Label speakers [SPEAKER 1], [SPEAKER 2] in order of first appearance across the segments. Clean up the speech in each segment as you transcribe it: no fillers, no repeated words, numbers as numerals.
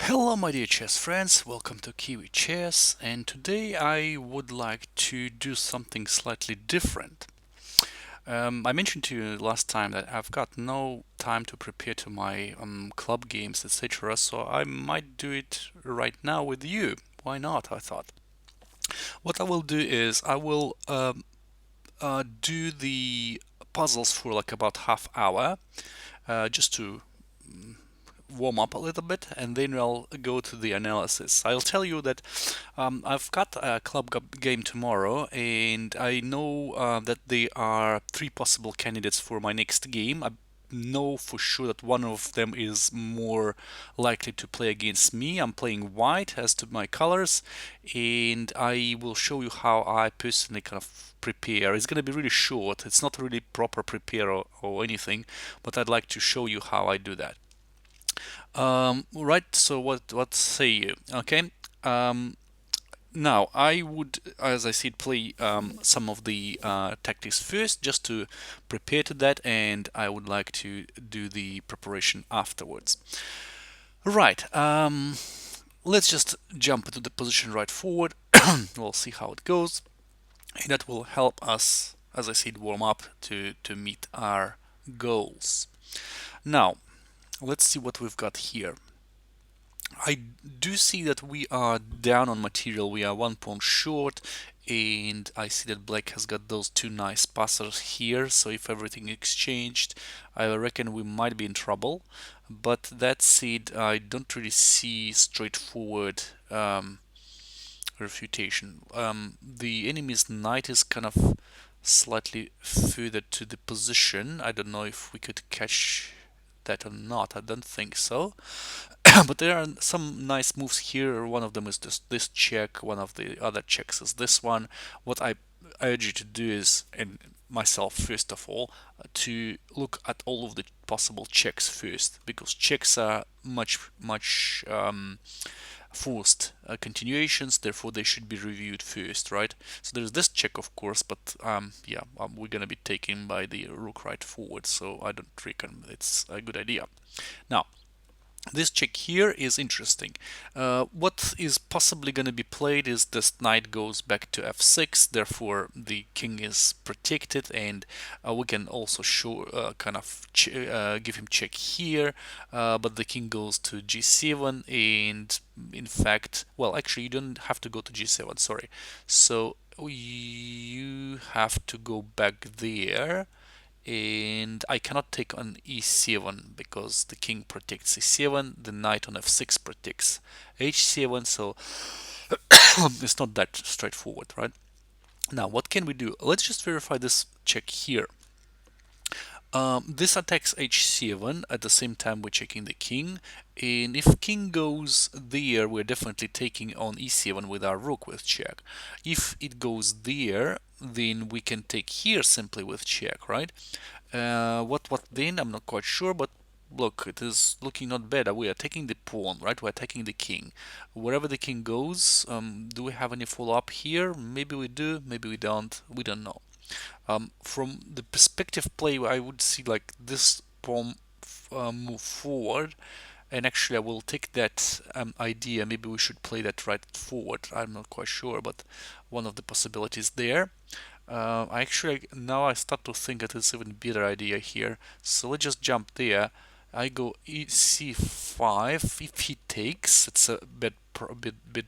[SPEAKER 1] Hello, my dear chess friends, welcome to Kiwi Chess, and today I would like to do something slightly different. I mentioned to you last time that I've got no time to prepare to my club games, etc., so I might do it right now with you. Why not? I thought. What I will do is I will do the puzzles for like about half hour, just to warm up a little bit, and then I'll go to the analysis. I'll tell you that I've got a game tomorrow, and I know that there are three possible candidates for my next game. I know for sure that one of them is more likely to play against me. I'm playing white as to my colors, and I will show you how I personally kind of prepare. It's going to be really short. It's not really proper prepare or anything, but I'd like to show you how I do that. Right. So what say you? Okay. Um, Now I would, as I said, play some of the tactics first, just to prepare to that, and I would like to do the preparation afterwards. Right. Let's just jump into the position right forward. We'll see how it goes, and that will help us, as I said, warm up to meet our goals. Now, let's see what we've got here. I do see that we are down on material. We are one pawn short, and I see that black has got those two nice passers here. So if everything exchanged, I reckon we might be in trouble. But that said, I don't really see straightforward refutation. The enemy's knight is kind of slightly further to the position. I don't know if we could catch that or not. I don't think so. But there are some nice moves here. One of them is this check. One of the other checks is this one. What I urge you to do is, and myself first of all, to look at all of the possible checks first, because checks are much forced continuations, therefore they should be reviewed first, right? So there's this check, of course, but yeah, we're gonna be taken by the rook right forward, so I don't reckon it's a good idea. Now, this check here is interesting. What is possibly going to be played is this knight goes back to f6, therefore the king is protected, and we can also show kind of give him check here, but the king goes to g7, and in fact, well, actually you don't have to go to g7, sorry. So you have to go back there, and I cannot take on e7 because the king protects e7, the knight on f6 protects h7, so it's not that straightforward, right? Now, what can we do? Let's just verify this check here. This attacks h7, at the same time we're checking the king, and if king goes there, we're definitely taking on e7 with our rook with check. If it goes there, then we can take here simply with check, right? What then? I'm not quite sure, but look, it is looking not bad. We are taking the pawn, right? We're taking the king. Wherever the king goes, do we have any follow-up here? Maybe we do, maybe we don't. We don't know. From the perspective play, I would see like this pawn move forward, and actually I will take that idea. Maybe we should play that right forward. I'm not quite sure, but one of the possibilities there. I actually now I start to think that it's even better idea here. So let's just jump there. I go c5. If he takes, it's a bit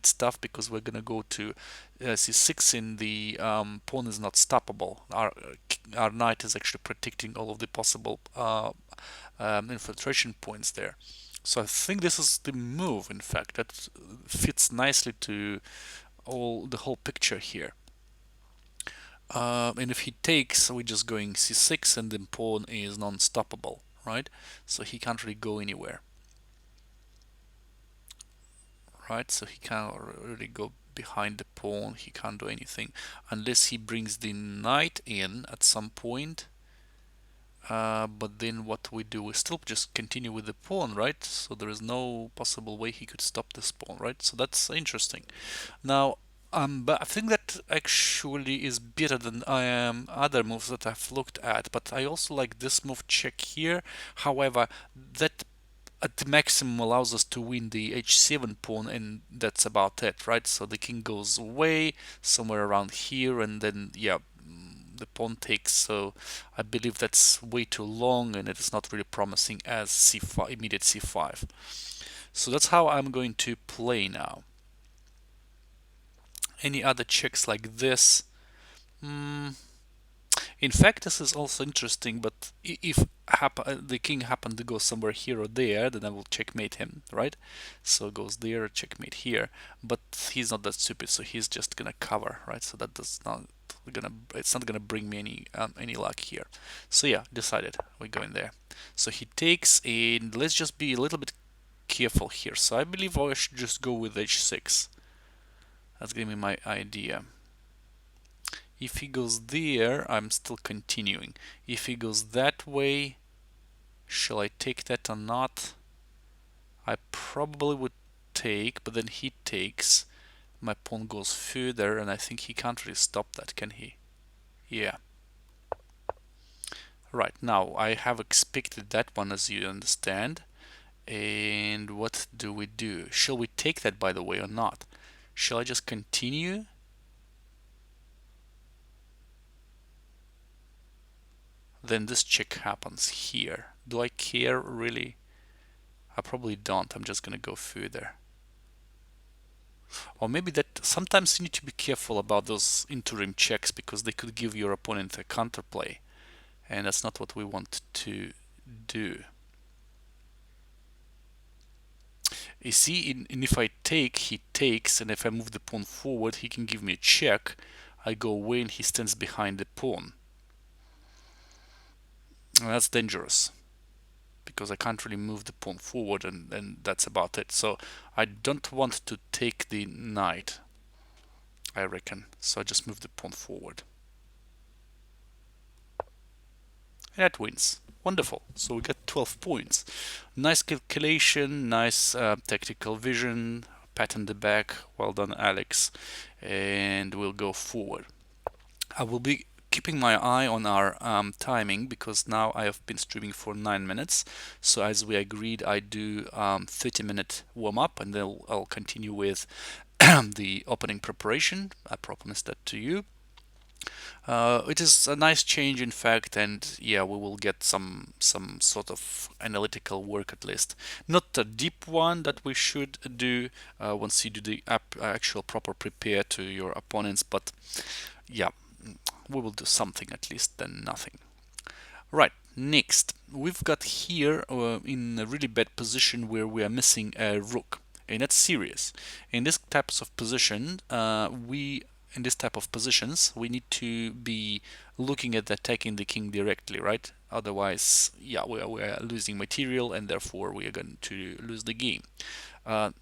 [SPEAKER 1] stuff because we're gonna go to c6, and the pawn is not stoppable. Our knight is actually protecting all of the possible infiltration points there. So I think this is the move. In fact, that fits nicely to the whole picture here. And if he takes, we're just going c6, and the pawn is non-stoppable, right? So he can't really go anywhere, right? So he can't really go behind the pawn. He can't do anything unless he brings the knight in at some point. But then what we do, we still just continue with the pawn, right? So there is no possible way he could stop this pawn, right? So that's interesting. Now, but I think that actually is better than other moves that I've looked at. But I also like this move check here. However, that at the maximum allows us to win the h7 pawn, and that's about it, right? So the king goes away somewhere around here, and then yeah, the pawn takes. So I believe that's way too long, and it is not really promising as c5, immediate c5. So that's how I'm going to play now. Any other checks like this? In fact, this is also interesting, but if the king happened to go somewhere here or there, then I will checkmate him, right? So goes there, checkmate here, but he's not that stupid, so he's just gonna cover, right? So that does not it's not gonna bring me any luck here. So yeah, decided we're going there. So he takes, and let's just be a little bit careful here. So I believe I should just go with h6. That's gonna be my idea. If he goes there, I'm still continuing. If he goes that way, shall I take that or not? I probably would take, but then he takes. My pawn goes further, and I think he can't really stop that, can he? Yeah. Right, now I have expected that one, as you understand. And what do we do? Shall we take that, by the way, or not? Shall I just continue? Then this check happens here. Do I care, really? I probably don't. I'm just gonna go further. Or maybe that sometimes you need to be careful about those interim checks, because they could give your opponent a counterplay, and that's not what we want to do. You see, and if I take, he takes, and if I move the pawn forward, he can give me a check. I go away, and he stands behind the pawn. And that's dangerous, because I can't really move the pawn forward, and that's about it. So I don't want to take the knight, I reckon. So I just move the pawn forward. And that wins. Wonderful. So we get 12 points. Nice calculation, nice tactical vision, pat on the back. Well done, Alex. And we'll go forward. I will be keeping my eye on our timing, because now I have been streaming for 9 minutes. So as we agreed, I do 30-minute warm-up, and then I'll continue with the opening preparation. I promised that to you. It is a nice change, in fact, and yeah, we will get some sort of analytical work at least. Not a deep one that we should do once you do the actual proper prepare to your opponents, but yeah, we will do something at least than nothing. Right, next, we've got here in a really bad position where we are missing a rook, and that's serious. In this types of position, in this type of positions, we need to be looking at attacking the king directly, right? Otherwise, yeah, we are losing material, and therefore we are going to lose the game.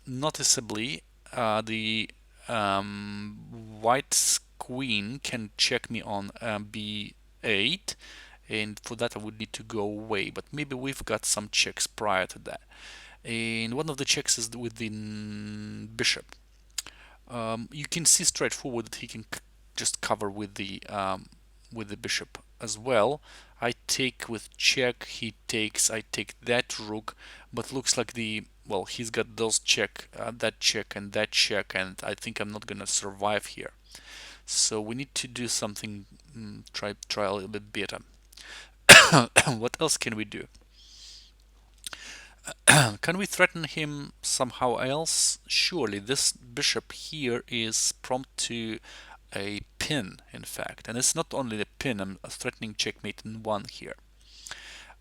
[SPEAKER 1] Noticeably, the white's queen can check me on b8, and for that I would need to go away, but maybe we've got some checks prior to that. And one of the checks is with the bishop. You can see straightforward that he can just cover with the bishop as well. I take with check, he takes, I take that rook, but looks like he's got those check, that check and that check, and I think I'm not gonna survive here. So we need to do something, try a little bit better. What else can we do? Can we threaten him somehow else? Surely this bishop here is prompt to a pin, in fact, and it's not only a pin, I'm threatening checkmate in one here.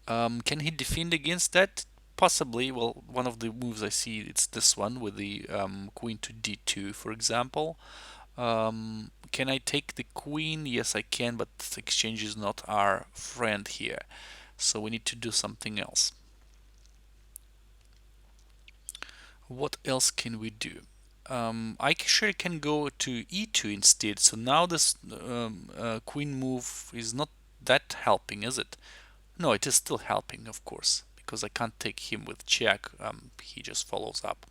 [SPEAKER 1] Can he defend against that? Possibly. Well, one of the moves I see, it's this one with the queen to d2, for example. Can I take the queen? Yes, I can, but the exchange is not our friend here, so we need to do something else. What else can we do? I actually can go to e2 instead. So now this queen move is not that helping, is it? No, it is still helping, of course, because I can't take him with check. He just follows up.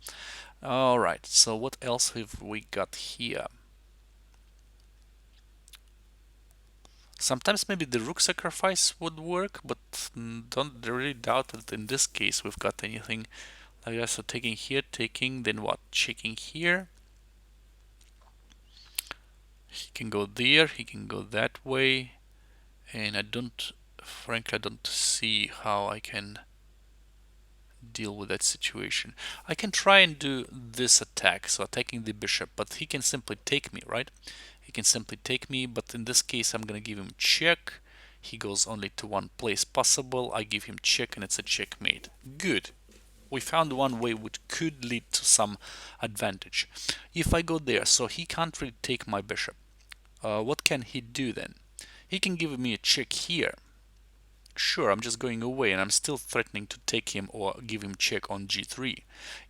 [SPEAKER 1] All right, so what else have we got here? Sometimes maybe the rook sacrifice would work, but don't really doubt that in this case we've got anything like that. So taking here, taking, then what? Checking here. He can go there, he can go that way, and frankly, I don't see how I can deal with that situation. I can try and do this attack, so attacking the bishop, but he can simply take me, right? He can simply take me, but in this case I'm gonna give him check. He goes only to one place possible. I give him check and it's a checkmate. Good. We found one way which could lead to some advantage. If I go there, so he can't really take my bishop. What can he do then? He can give me a check here. Sure, I'm just going away and I'm still threatening to take him or give him check on g3.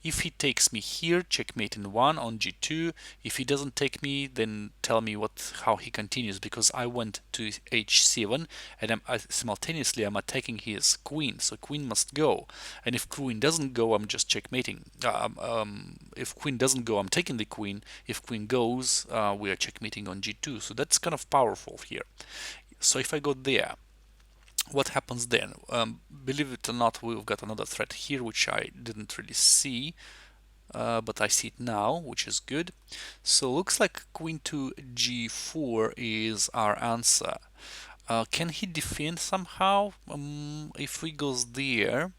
[SPEAKER 1] If he takes me here, checkmate in 1 on g2. If he doesn't take me, then tell me how he continues, because I went to h7 and simultaneously I'm attacking his queen, so queen must go. And if queen doesn't go, I'm just checkmating. If queen doesn't go, I'm taking the queen. If queen goes, we are checkmating on g2. So that's kind of powerful here. So if I go there, what happens then? Believe it or not, we've got another threat here which I didn't really see, but I see it now, which is good. So looks like queen to g4 is our answer. Can he defend somehow? If we goes there,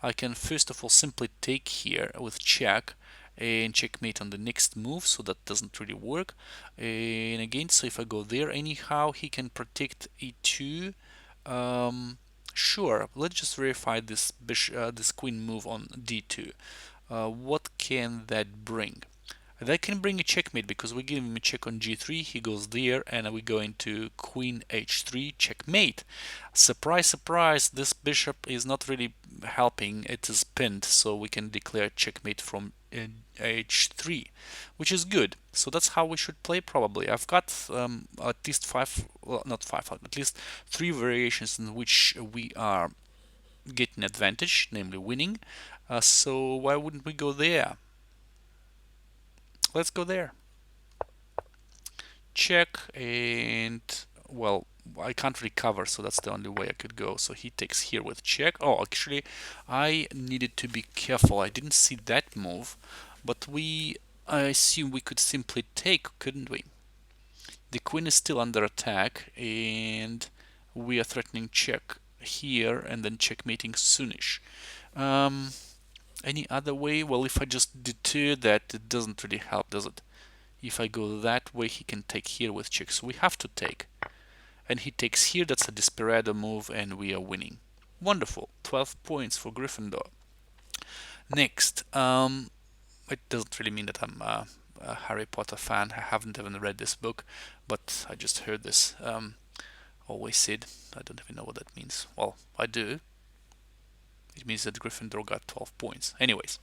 [SPEAKER 1] I can first of all simply take here with check and checkmate on the next move, so that doesn't really work. And again, so if I go there, anyhow he can protect e2. Sure, let's just verify this this queen move on d2. What can that bring? That can bring a checkmate, because we give him a check on g3, he goes there, and we go into queen h3, checkmate. Surprise, surprise, this bishop is not really helping, it is pinned, so we can declare checkmate from h3, which is good. So that's how we should play probably. I've got at least not five, at least three variations in which we are getting advantage, namely winning. So why wouldn't we go there? Let's go there. Check, and well, I can't recover, so that's the only way I could go. So he takes here with check. Oh, actually, I needed to be careful. I didn't see that move, but I assume we could simply take, couldn't we? The queen is still under attack, and we are threatening check here, and then checkmating soonish. Any other way? Well, if I just deter that, it doesn't really help, does it? If I go that way, he can take here with check, so we have to take. And he takes here, that's a desperado move, and we are winning. Wonderful, 12 points for Gryffindor. Next, it doesn't really mean that I'm a Harry Potter fan. I haven't even read this book, but I just heard this always said. I don't even know what that means. Well, I do. It means that Gryffindor got 12 points. Anyways,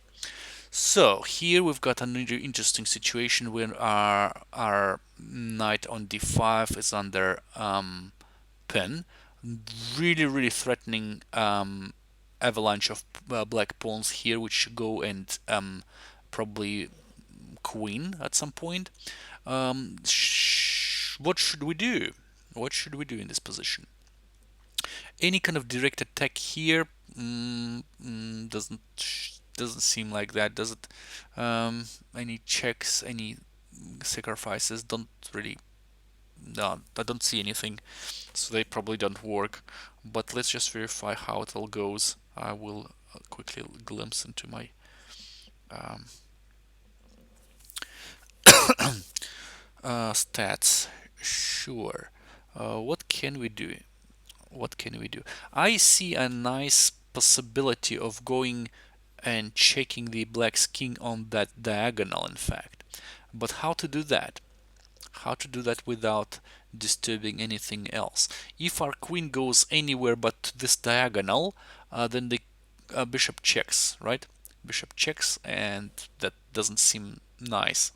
[SPEAKER 1] so here we've got another interesting situation where our knight on d5 is under pin, really threatening avalanche of black pawns here, which go and probably queen at some point. What should we do? What should we do in this position? Any kind of direct attack here doesn't seem like that, does it? Any checks, any sacrifices don't really. No, I don't see anything, so they probably don't work. But let's just verify how it all goes. I will quickly glimpse into my stats. Sure. What can we do? What can we do? I see a nice possibility of going and checking the black's king on that diagonal, in fact. But how to do that? How to do that without disturbing anything else? If our queen goes anywhere but this diagonal, then the bishop checks, right? Bishop checks, and that doesn't seem nice.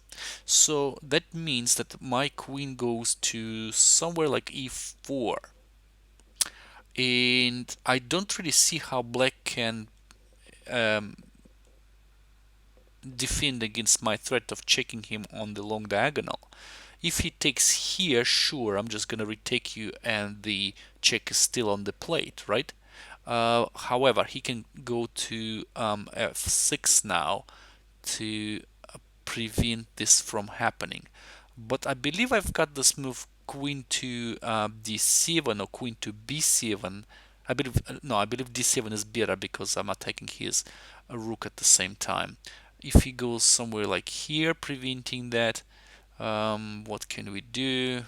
[SPEAKER 1] So that means that my queen goes to somewhere like e4. And I don't really see how black can defend against my threat of checking him on the long diagonal. If he takes here, sure, I'm just gonna retake you and the check is still on the plate, right? However, he can go to f6 now to prevent this from happening. But I believe I've got this move queen to d7 or queen to b7. I believe no, I believe d7 is better because I'm attacking his rook at the same time. If he goes somewhere like here, preventing that, what can we do?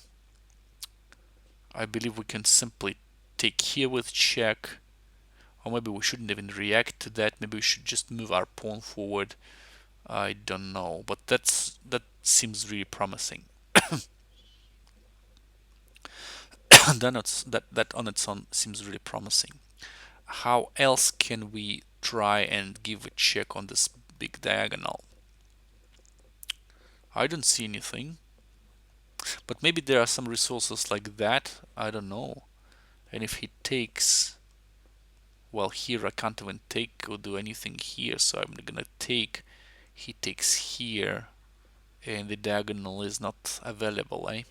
[SPEAKER 1] I believe we can simply take here with check, or maybe we shouldn't even react to that. Maybe we should just move our pawn forward. I don't know, but that seems really promising. That on its own seems really promising. How else can we try and give a check on this big diagonal? I don't see anything, but maybe there are some resources like that. I don't know. And if he takes, well, here I can't even take or do anything here, so I'm gonna take. He takes here, and the diagonal is not available, eh?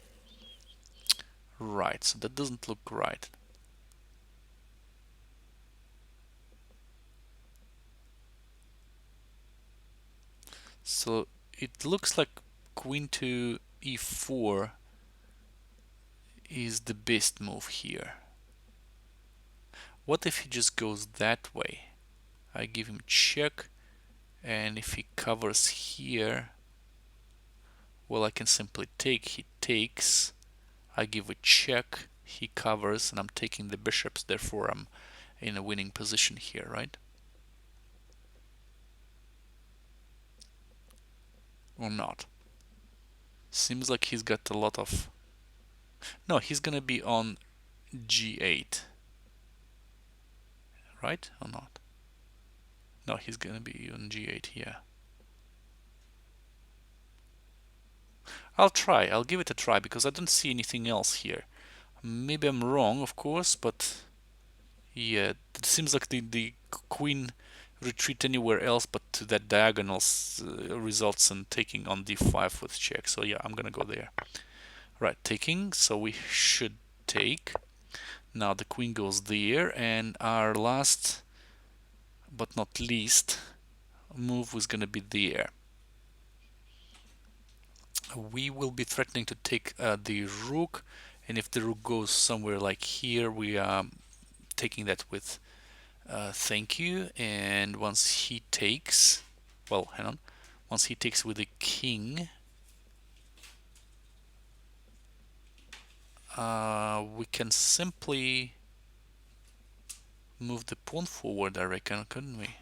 [SPEAKER 1] Right, so that doesn't look right. So it looks like queen to e4 is the best move here. What if he just goes that way? I give him check, and if he covers here, well, I can simply take. He takes, I give a check, he covers, and I'm taking the bishops, therefore I'm in a winning position here, right? Or not? Seems like he's got a lot of... No, he's gonna be on g8, right? Or not? No, he's gonna be on g8 here. I'll try, I'll give it a try, because I don't see anything else here. Maybe I'm wrong, of course, but yeah, it seems like the queen retreat anywhere else but to that diagonal results in taking on d5 with check. So yeah, I'm gonna go there. Right, taking, so we should take. Now the queen goes there, and our last but not least move was gonna be there. We will be threatening to take the rook, and if the rook goes somewhere like here, we are taking that with thank you. And once he takes, well, hang on, once he takes with the king, we can simply move the pawn forward, I reckon, couldn't we?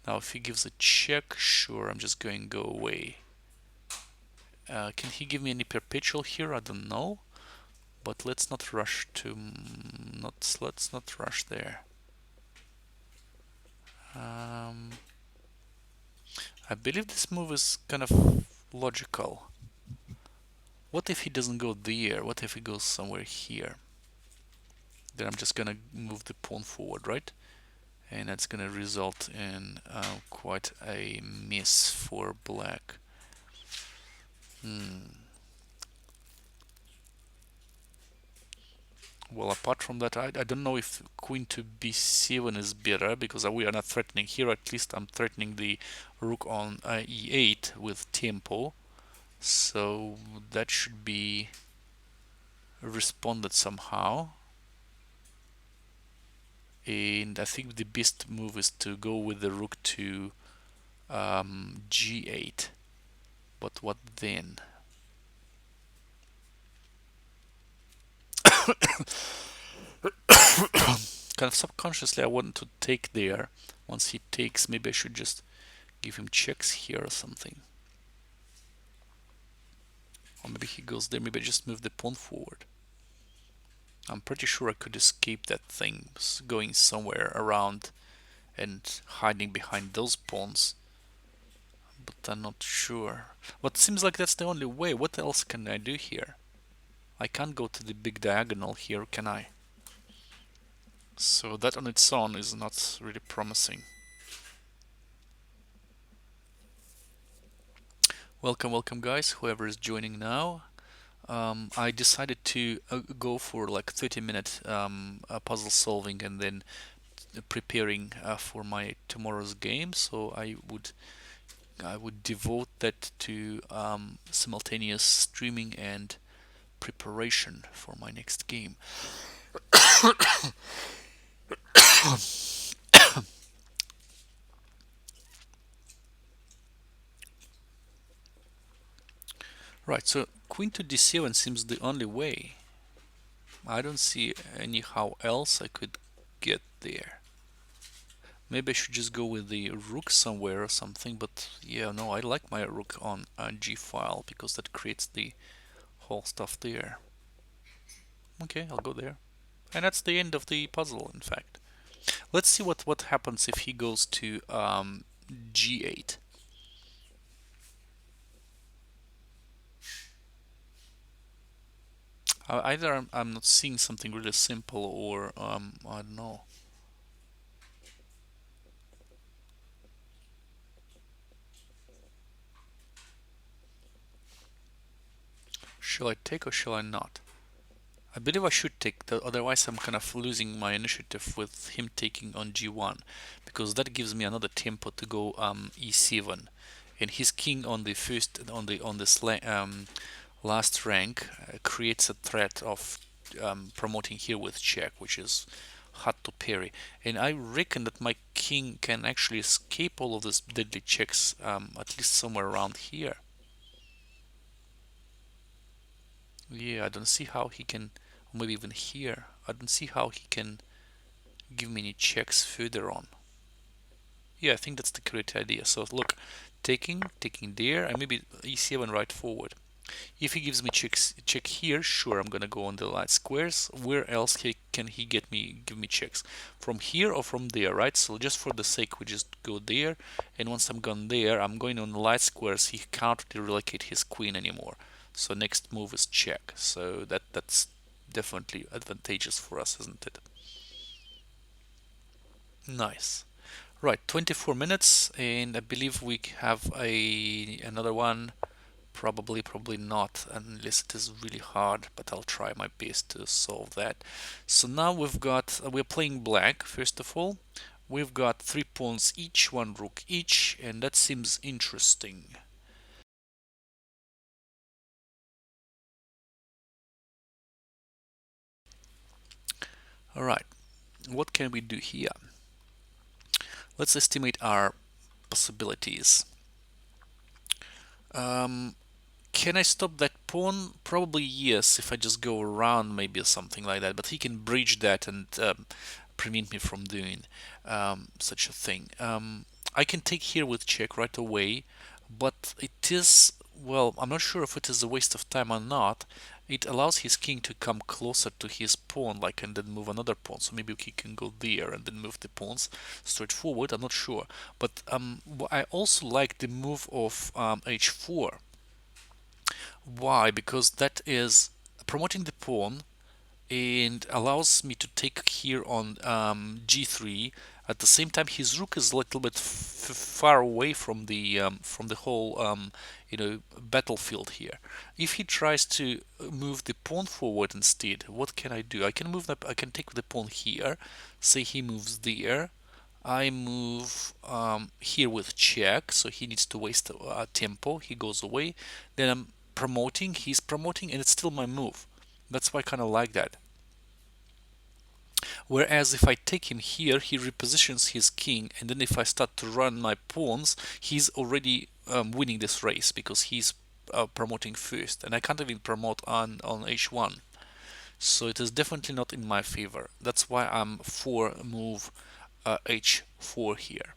[SPEAKER 1] Now if he gives a check, sure, I'm just going to go away. Can he give me any perpetual here? I don't know, but let's not rush to let's not rush there. I believe this move is kind of logical. What if he doesn't go there? What if he goes somewhere here? Then I'm just gonna move the pawn forward, right? And that's gonna result in quite a miss for black. Well, apart from that, I don't know if queen to b7 is better, because we are not threatening here. At least I'm threatening the rook on e8 with tempo, so that should be responded somehow. And I think the best move is to go with the rook to g8. But what then? Kind of subconsciously I want to take there. Once he takes, maybe I should just give him checks here or something. Or maybe he goes there, maybe I just move the pawn forward. I'm pretty sure I could escape that thing going somewhere around and hiding behind those pawns, but I'm not sure. But it seems like that's the only way. What else can I do here? I can't go to the big diagonal here, can I? So that on its own is not really promising. Welcome, welcome, guys. Whoever is joining now. I decided to go for like 30-minute puzzle solving and then preparing for my tomorrow's game. So I would devote that to simultaneous streaming and preparation for my next game. Right, so Queen to D7 seems the only way. I don't see anyhow else I could get there. Maybe I should just go with the rook somewhere or something, but yeah, no, I like my rook on G file because that creates the whole stuff there. Okay, I'll go there. And that's the end of the puzzle, in fact. Let's see what happens if he goes to G8. Either I'm not seeing something really simple or I don't know. Shall I take or shall I not? I believe I should take, otherwise I'm kind of losing my initiative with him taking on G1, because that gives me another tempo to go E7, and his king on the first on this last rank creates a threat of promoting here with check, which is hard to parry. And I reckon that my king can actually escape all of these deadly checks, at least somewhere around here. Yeah, I don't see how he can, or maybe even here. I don't see how he can give me any checks further on. Yeah, I think that's the correct idea. So look, taking there, and maybe E7 right forward. If he gives me check here, sure, I'm gonna go on the light squares. Where else can he give me checks? From here or from there, right? So just for the sake, we just go there, and once I'm gone there, I'm going on the light squares. He can't really relocate his queen anymore. So next move is check. So that's definitely advantageous for us, isn't it? Nice. Right, 24 minutes, and I believe we have another one. Probably not, unless it is really hard, but I'll try my best to solve that. So now we're playing black, first of all. We've got 3 pawns each, one rook each, and that seems interesting. Alright, what can we do here? Let's estimate our possibilities. Um, can I stop that pawn? Probably yes, if I just go around maybe or something like that, but he can bridge that and prevent me from doing such a thing. I can take here with check right away, but it is, well, I'm not sure if it is a waste of time or not. It allows his king to come closer to his pawn, like, and then move another pawn. So maybe he can go there and then move the pawns straight forward. I'm not sure, but I also like the move of h4. Why? Because that is promoting the pawn and allows me to take here on g3. At the same time, his rook is a little bit far away from the whole battlefield here. If he tries to move the pawn forward instead, what can I do? I can take the pawn here. Say he moves there. I move here with check, so he needs to waste tempo. He goes away. Then I'm promoting. He's promoting, and it's still my move. That's why I kind of like that. Whereas if I take him here, he repositions his king, and then if I start to run my pawns, he's already winning this race because he's promoting first, and I can't even promote on h1. So it is definitely not in my favor. That's why I'm for move h4 here.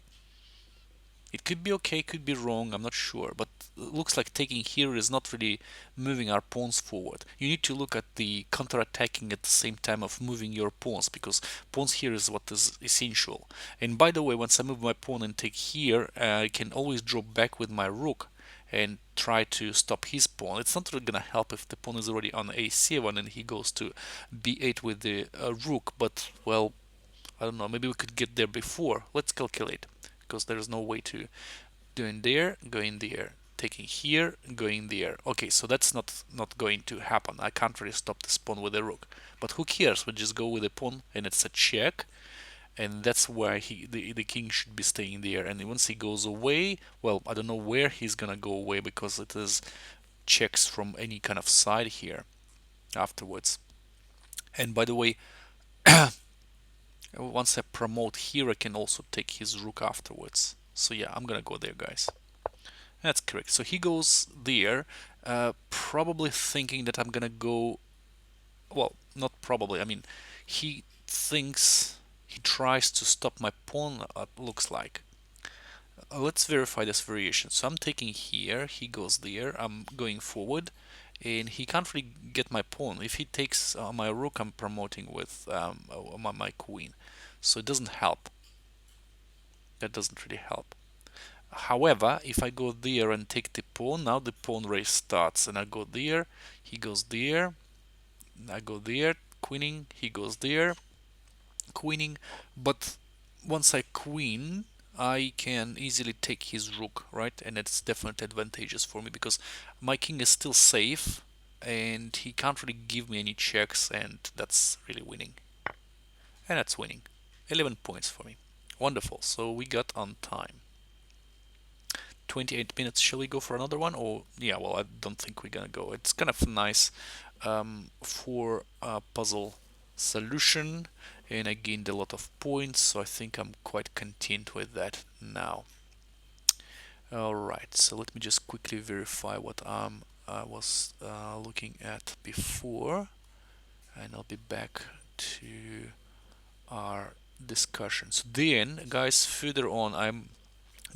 [SPEAKER 1] It could be okay, could be wrong, I'm not sure, but it looks like taking here is not really moving our pawns forward. You need to look at the counter-attacking at the same time of moving your pawns, because pawns here is what is essential. And by the way, once I move my pawn and take here, I can always drop back with my rook and try to stop his pawn. It's not really gonna help if the pawn is already on a7 and he goes to b8 with the rook, but well, I don't know, maybe we could get there before. Let's calculate, because there's no way to go in there, go in there. taking here, going there. Okay, so that's not going to happen. I can't really stop this pawn with a rook. But who cares? We just go with a pawn, and it's a check, and that's where the king should be staying there. And once he goes away, well, I don't know where he's gonna go away because it is checks from any kind of side here afterwards. And by the way, once I promote here, I can also take his rook afterwards. So yeah, I'm gonna go there, guys. That's correct. So he goes there, probably thinking that I'm gonna go. Well, not probably. I mean, he thinks he tries to stop my pawn. Looks like. Let's verify this variation. So I'm taking here. He goes there. I'm going forward, and he can't really get my pawn. If he takes my rook, I'm promoting with my queen. So it doesn't help. That doesn't really help. However, if I go there and take the pawn, now the pawn race starts, and I go there, he goes there, I go there, queening, he goes there, queening, but once I queen, I can easily take his rook, right? And it's definitely advantageous for me because my king is still safe, and he can't really give me any checks, and that's really winning. And that's winning. 11 points for me. Wonderful. So we got on time. 28 minutes. Shall we go for another one? Or yeah, well, I don't think we're gonna go. It's kind of nice for a puzzle solution, and I gained a lot of points, so I think I'm quite content with that now. Alright, so let me just quickly verify what I was looking at before, and I'll be back to our discussion. So then, guys, further on, I'm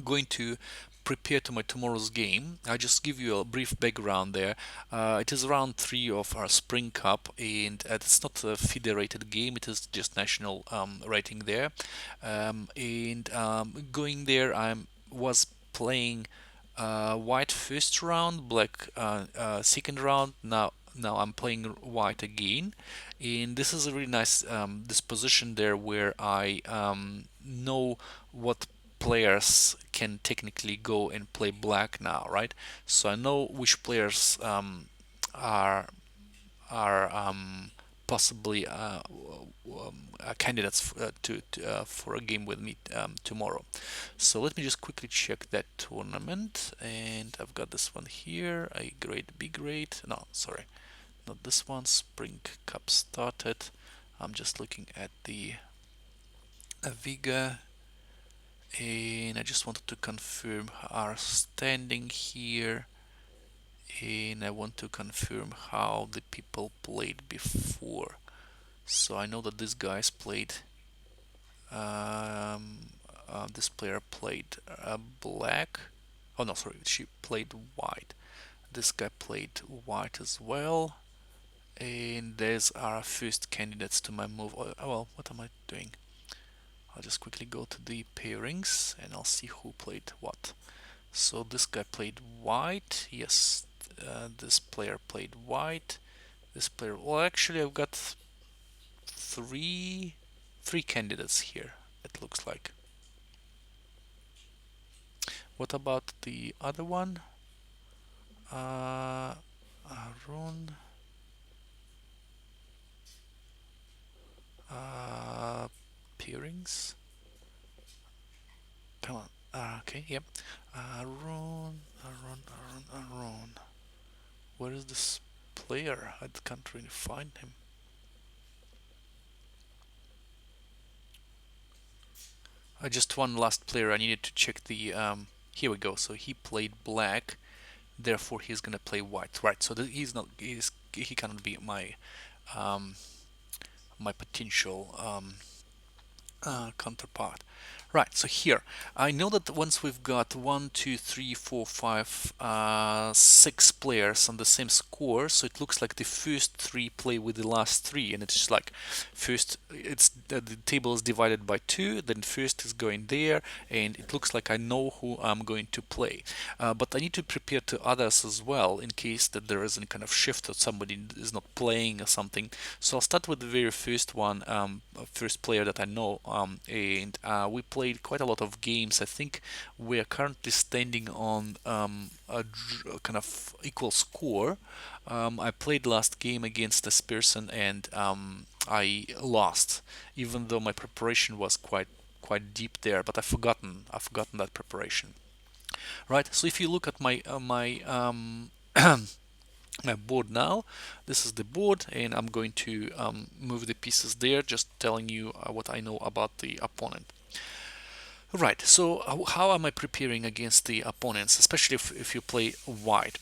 [SPEAKER 1] going to prepare to my tomorrow's game. I just give you a brief background there. It is round 3 of our Spring Cup, and it's not a federated game, it is just national rating there. Going there, I was playing white first round, black second round. Now I'm playing white again, and this is a really nice disposition there where I know what players can technically go and play black now, right? So I know which players are possibly candidates for a game with me tomorrow. So let me just quickly check that tournament, and I've got this one here, A grade, B grade. No, sorry, not this one. Spring Cup started. I'm just looking at the Aviga, and I just wanted to confirm our standing here, and I want to confirm how the people played before. So I know that these guys played this player played black. Oh no, sorry, she played white. This guy played white as well, and there's our first candidates to my move. Oh, well, what am I doing? I'll just quickly go to the pairings and I'll see who played what. So this guy played white. Yes, this player played white. This player. Well, actually, I've got three candidates here. It looks like. What about the other one? Arun. Pairings. Come on. Okay, yep. Arun. Where is this player? I can't really find him. Just one last player. I needed to check the. Here we go. So he played black, therefore he's gonna play white. Right. So he's not. He cannot be my my potential counterpart. Right, so here, I know that once we've got 1, 2, 3, 4, 5, 6 players on the same score, so it looks like the first 3 play with the last 3, and it's just like first, it's the table is divided by 2, then first is going there, and it looks like I know who I'm going to play. But I need to prepare to others as well in case that there is any kind of shift or somebody is not playing or something. So I'll start with the very first one, first player that I know, and we play played quite a lot of games. I think we are currently standing on a kind of equal score. I played last game against this person and I lost, even though my preparation was quite deep there. But I've forgotten that preparation. Right. So if you look at my my board now, this is the board, and I'm going to move the pieces there, just telling you what I know about the opponent. Right, so how am I preparing against the opponents, especially if you play white?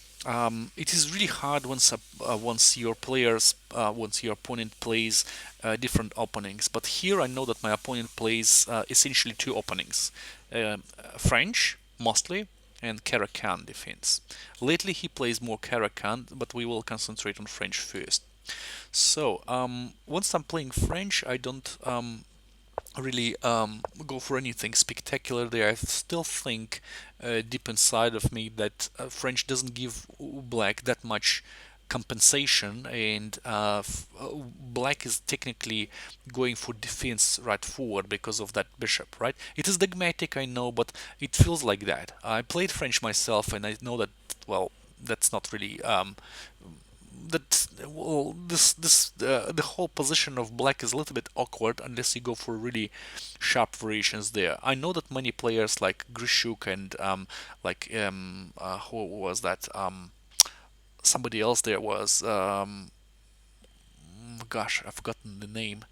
[SPEAKER 1] It is really hard once your opponent plays different openings. But here I know that my opponent plays essentially two openings, French mostly, and Caro-Kann defense. Lately he plays more Caro-Kann, but we will concentrate on French first. So once I'm playing French, I don't really go for anything spectacular there. I still think deep inside of me that French doesn't give black that much compensation, and black is technically going for defense right forward because of that bishop, right? It is dogmatic, I know, but it feels like that. I played French myself, and I know that, well, that's not really that well, the whole position of black is a little bit awkward unless you go for really sharp variations there. I know that many players like Grishuk and who was that, somebody else there was, gosh, I've forgotten the name,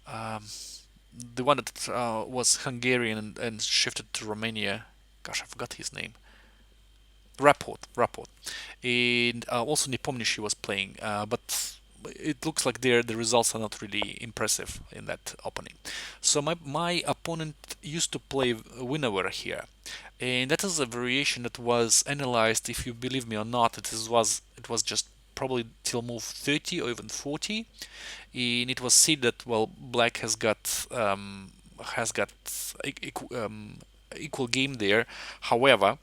[SPEAKER 1] um, the one that was Hungarian and shifted to Romania. Gosh, I forgot his name. Rapport, and also Nepomniachtchi was playing, but it looks like the results are not really impressive in that opening. So my opponent used to play Winawer here, and that is a variation that was analyzed. If you believe me or not, it was just probably till move 30 or even 40, and it was said that, well, black has got equal game there. However,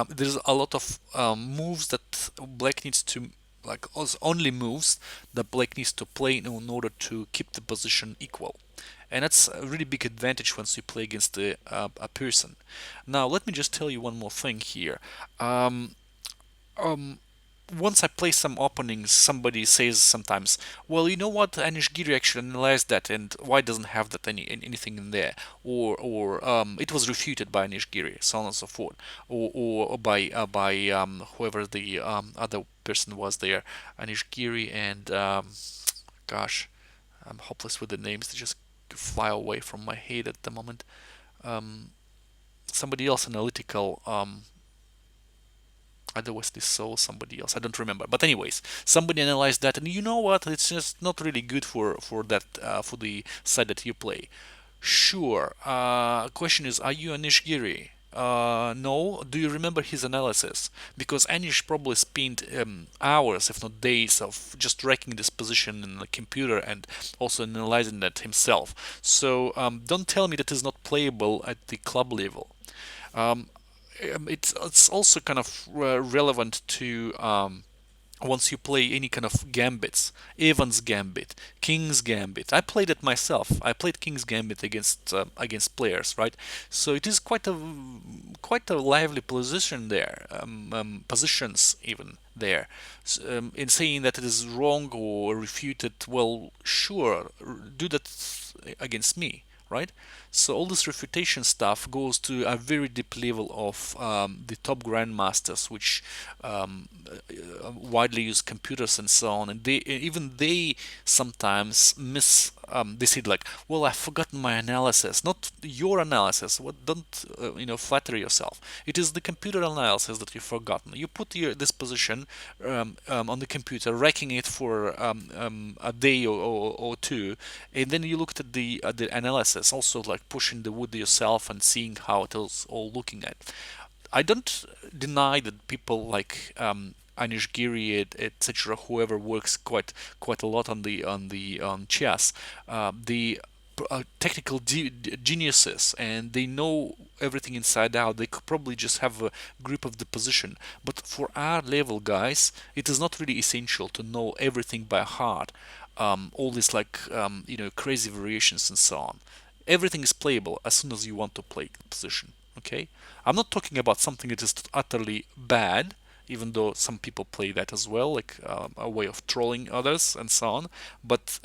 [SPEAKER 1] there's a lot of moves that black needs to, like, only moves that black needs to play in order to keep the position equal, and that's a really big advantage once you play against a person. Now let me just tell you one more thing here. um, um, Once I play some openings, somebody says sometimes, "Well, you know what? Anish Giri actually analyzed that, and why doesn't have that anything in there?" Or it was refuted by Anish Giri, so on and so forth, or by whoever the other person was there, Anish Giri and gosh, I'm hopeless with the names; they just fly away from my head at the moment. Um, Somebody else analytical. Either Wesley Soul, somebody else, I don't remember. But anyways, somebody analyzed that, and you know what? It's just not really good for that for the side that you play. Sure. Question is, are you Anish Giri? No. Do you remember his analysis? Because Anish probably spent hours, if not days, of just tracking this position in the computer and also analyzing that himself. So don't tell me that is not playable at the club level. Um, it's also kind of relevant to once you play any kind of gambits, Evans Gambit, King's Gambit. I played it myself. I played King's Gambit against players, right? So it is quite a lively position there, positions even there. In saying that it is wrong or refuted, well, sure, do that against me, right? So all this refutation stuff goes to a very deep level of the top grandmasters, which widely use computers and so on, and they sometimes miss. They say like, "Well, I've forgotten my analysis." Not your analysis. What? Don't flatter yourself. It is the computer analysis that you've forgotten. You put this position on the computer, racking it for a day or two, and then you looked at the analysis, also like pushing the wood yourself and seeing how it is all looking at. I don't deny that people like Anish Giri, etc., whoever works quite a lot on chess, the technical geniuses, and they know everything inside out. They could probably just have a grip of the position. But for our level guys, it is not really essential to know everything by heart. All these like crazy variations and so on. everything is playable as soon as you want to play the position. Okay, I'm not talking about something that is utterly bad, even though some people play that as well, like a way of trolling others and so on. But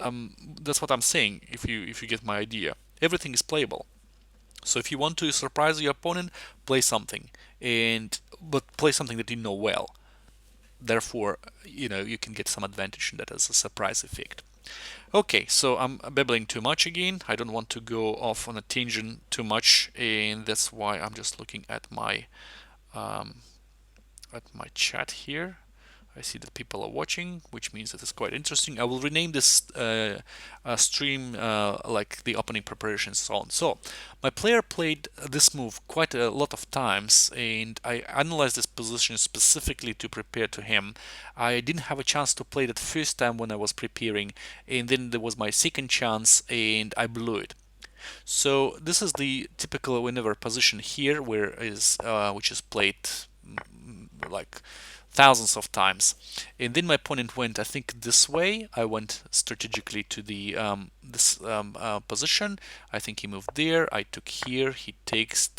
[SPEAKER 1] that's what I'm saying. If you get my idea, everything is playable. So if you want to surprise your opponent, play something, and but play something that you know well. Therefore, you can get some advantage in that as a surprise effect. Okay, so I'm babbling too much again. I don't want to go off on a tangent too much, and that's why I'm just looking um, at my chat here. I see that people are watching, which means that it's quite interesting. I will rename this stream like the opening preparations and so on. So, my player played this move quite a lot of times, and I analyzed this position specifically to prepare to him. I didn't have a chance to play that first time when I was preparing, and then there was my second chance, and I blew it. So this is the typical whenever position here, which is played like thousands of times. And then my opponent went, I think, this way. I went strategically to the this position. I think he moved there. I took here. He takes.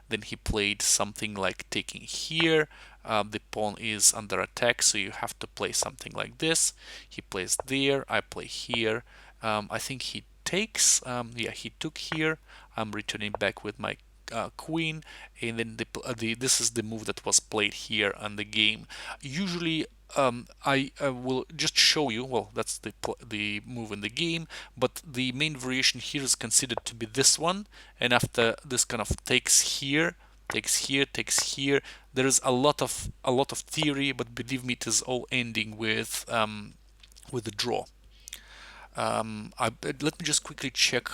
[SPEAKER 1] Then he played something like taking here. The pawn is under attack, so you have to play something like this. He plays there. I play here. I think he takes. Yeah, he took here. I'm returning back with my queen, and then this is the move that was played here on the game. Usually, I will just show you. Well, that's the move in the game, but the main variation here is considered to be this one. And after this kind of takes here, takes here. There is a lot of theory, but believe me, it is all ending with the draw. Let me just quickly check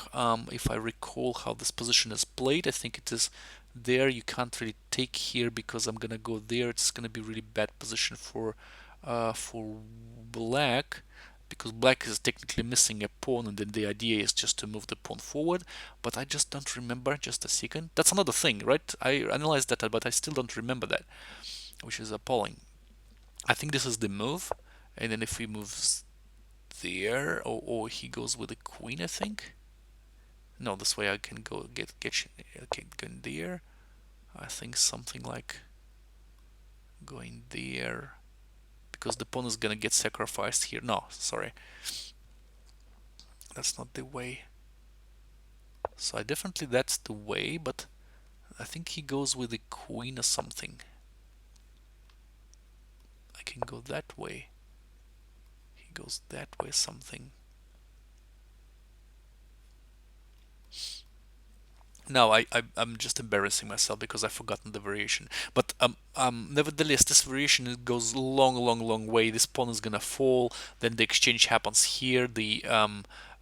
[SPEAKER 1] if I recall how this position is played. I think it is there. You can't really take here because I'm gonna go there. It's gonna be really bad position for black, because black is technically missing a pawn, and then the idea is just to move the pawn forward. But I just don't remember. Just a second. That's another thing, right? I analyzed that, but I still don't remember that, which is appalling. I think this is the move, and then if he moves there, or he goes with the queen, I think. No, this way I can go in there. I think something like going there, because the pawn is gonna get sacrificed here. No, sorry, that's not the way. So I definitely that's the way, but I think he goes with the queen or something. I can go that way. He goes that way, something. No, I'm just embarrassing myself because I've forgotten the variation. But nevertheless, this variation goes long way. This pawn is gonna fall. Then the exchange happens here.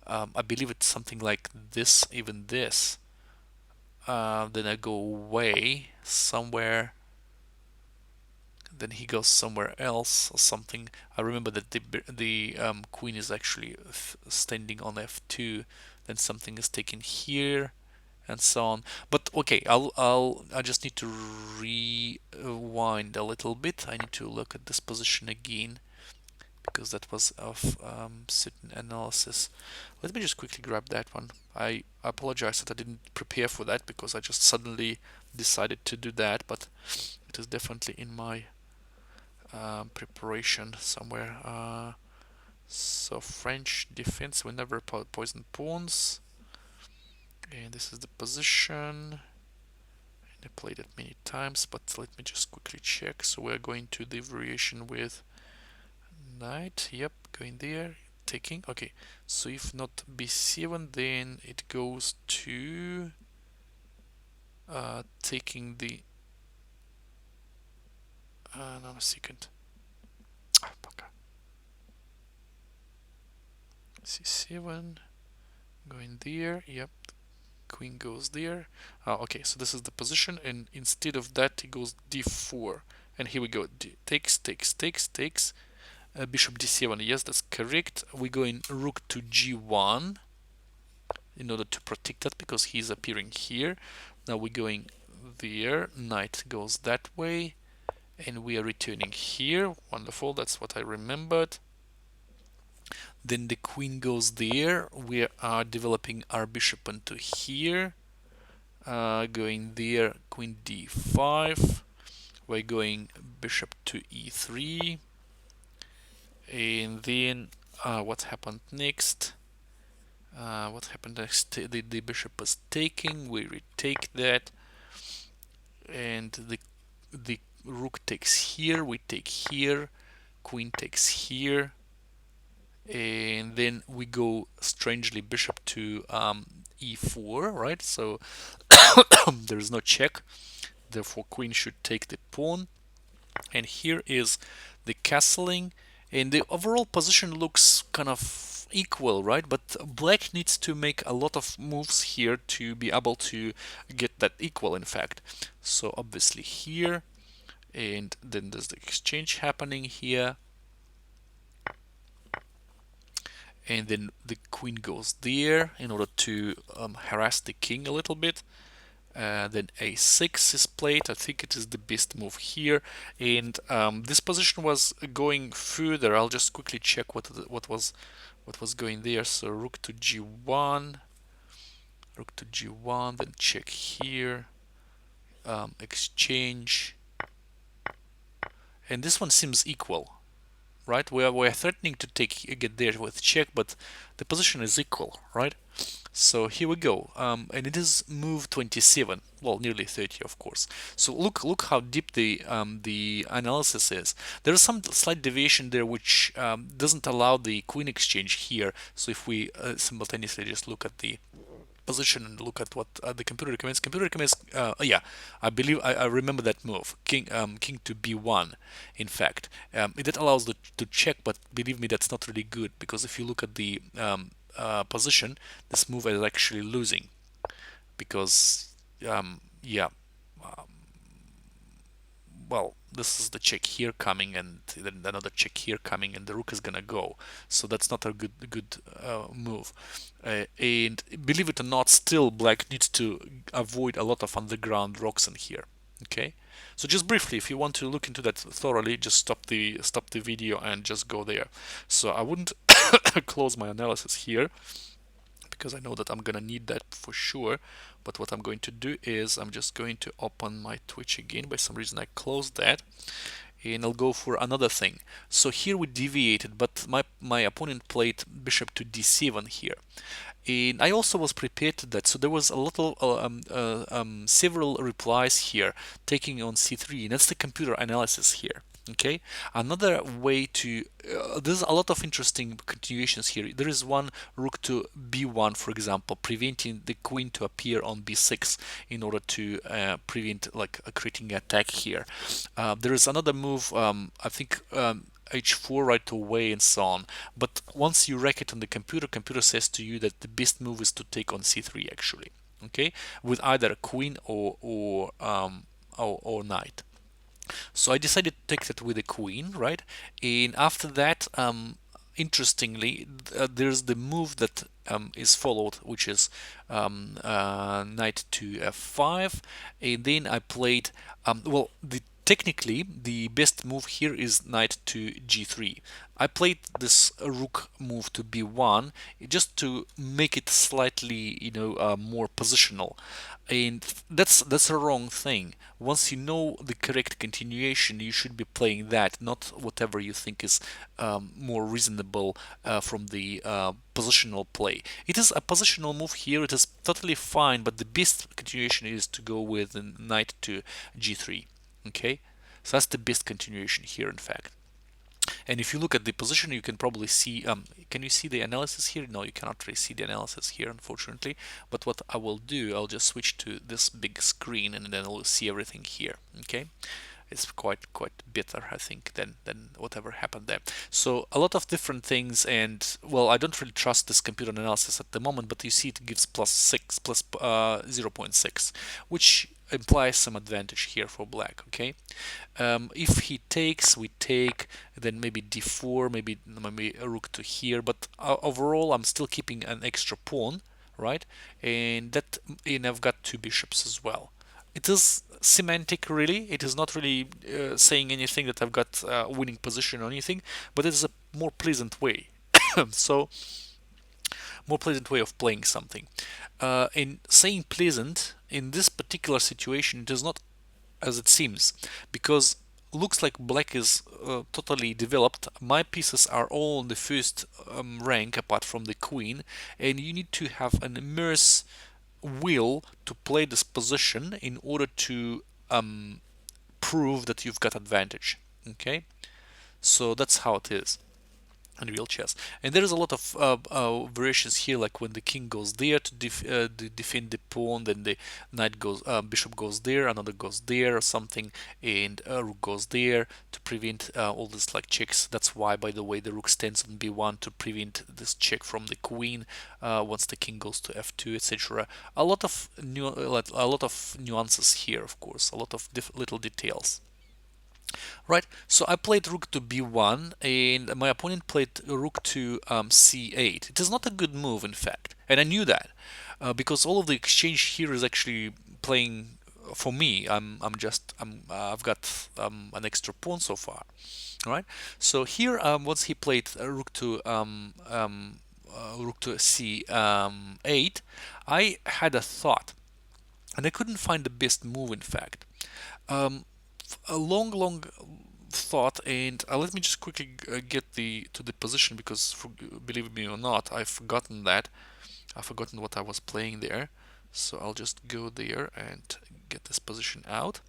[SPEAKER 1] I believe it's something like this, even this. Then I go away somewhere. Then he goes somewhere else or something. I remember that the queen is actually standing on f2. Then something is taken here, and so on. But okay, I just need to rewind a little bit. I need to look at this position again because that was of certain analysis. Let me just quickly grab that one. I apologize that I didn't prepare for that because I just suddenly decided to do that, but it is definitely in my preparation somewhere. So French defense, we never poison pawns. And this is the position. And I played it many times, but let me just quickly check. So we're going to the variation with knight. Yep, going there, taking. Okay, so if not b7, then it goes to taking the. No, a second. c7, going there. Yep, queen goes there. Okay, so this is the position, and instead of that, he goes d4, and here we go. Takes. Bishop d7. Yes, that's correct. We're going rook to g1 in order to protect that because he's appearing here. Now we're going there. Knight goes that way, and we are returning here. Wonderful. That's what I remembered. Then the queen goes there. We are developing our bishop into here. Going there, queen d5. We're going bishop to e3. And then what happened next? What happened next? The bishop is taking. We retake that. And the rook takes here. We take here. Queen takes here. And then we go strangely bishop to e4, right? So there's no check, therefore queen should take the pawn. And here is the castling, and the overall position looks kind of equal, right? But black needs to make a lot of moves here to be able to get that equal, in fact. So obviously here, and then there's the exchange happening here. And then the queen goes there in order to harass the king a little bit. Then a6 is played. I think it is the best move here. And this position was going further. I'll just quickly check what was going there. So rook to g1, then check here, exchange, and this one seems equal. Right, we're threatening to get there with check, but the position is equal, right? So here we go, and it is move 27, well, nearly 30, of course. So look how deep the analysis is. There is some slight deviation there, which doesn't allow the queen exchange here. So if we simultaneously just look at the position and look at what the computer recommends. Computer recommends, yeah, I believe I remember that move, king to b1. In fact, it allows to check, but believe me, that's not really good, because if you look at the position, this move is actually losing, because yeah, well, this is the check here coming, and then another check here coming, and the rook is gonna go. So that's not a good move. And believe it or not, still black needs to avoid a lot of underground rocks in here. Okay, so just briefly, if you want to look into that thoroughly, just stop the video and just go there. So I wouldn't close my analysis here, because I know that I'm gonna need that for sure. But what I'm going to do is I'm just going to open my Twitch again. By some reason I closed that, and I'll go for another thing. So here we deviated, but my opponent played bishop to d7 here, and I also was prepared to that. So there was a little several replies here taking on c3, and that's the computer analysis here. Okay, another way to there's a lot of interesting continuations here. There is one rook to b1, for example, preventing the queen to appear on b6 in order to prevent like creating an attack here. There is another move, I think h4 right away and so on. But once you rack it on the computer says to you that the best move is to take on c3 actually. Okay, with either a queen or knight. So I decided to take that with a queen, right? And after that, interestingly, there's the move that is followed, which is knight to f5, and then I played, well, technically the best move here is knight to g3. I played this rook move to b1 just to make it slightly, more positional, and that's a wrong thing. Once you know the correct continuation, you should be playing that, not whatever you think is more reasonable from the positional play. It is a positional move here, it is totally fine, but the best continuation is to go with knight to g3. Okay, so that's the best continuation here, in fact. And if you look at the position, you can probably see, can you see the analysis here? No, you cannot really see the analysis here, unfortunately. But what I will do, I'll just switch to this big screen, and then I'll see everything here. Okay, it's quite better, I think, than whatever happened there. So a lot of different things, and well, I don't really trust this computer analysis at the moment, but you see it gives plus 0.6, which implies some advantage here for black. Okay, if he takes, we take, then maybe d4, maybe a rook to here, but overall I'm still keeping an extra pawn, right? And I've got two bishops as well. It is semantic, really. It is not really saying anything that I've got a winning position or anything, but it is a more pleasant way So more pleasant way of playing something. In saying pleasant, in this particular situation, it is not as it seems, because looks like black is totally developed. My pieces are all on the first rank apart from the queen, and you need to have an immense will to play this position in order to prove that you've got advantage. Okay, so that's how it is in real chess. And there is a lot of variations here, like when the king goes there to defend the pawn, then the knight goes, bishop goes there, another goes there or something, and rook goes there to prevent all this like checks. That's why, by the way, the rook stands on b1 to prevent this check from the queen once the king goes to f2, etc. A lot of nuances here, of course, a lot of little details. Right, so I played rook to b1 and my opponent played rook to c8. It is not a good move, in fact, and I knew that because all of the exchange here is actually playing for me. I've got an extra pawn so far. All right, so here once he played rook to c8, I had a thought, and I couldn't find the best move, in fact. A long thought, and let me just quickly get to the position, because believe me or not, I've forgotten what I was playing there. So I'll just go there and get this position out.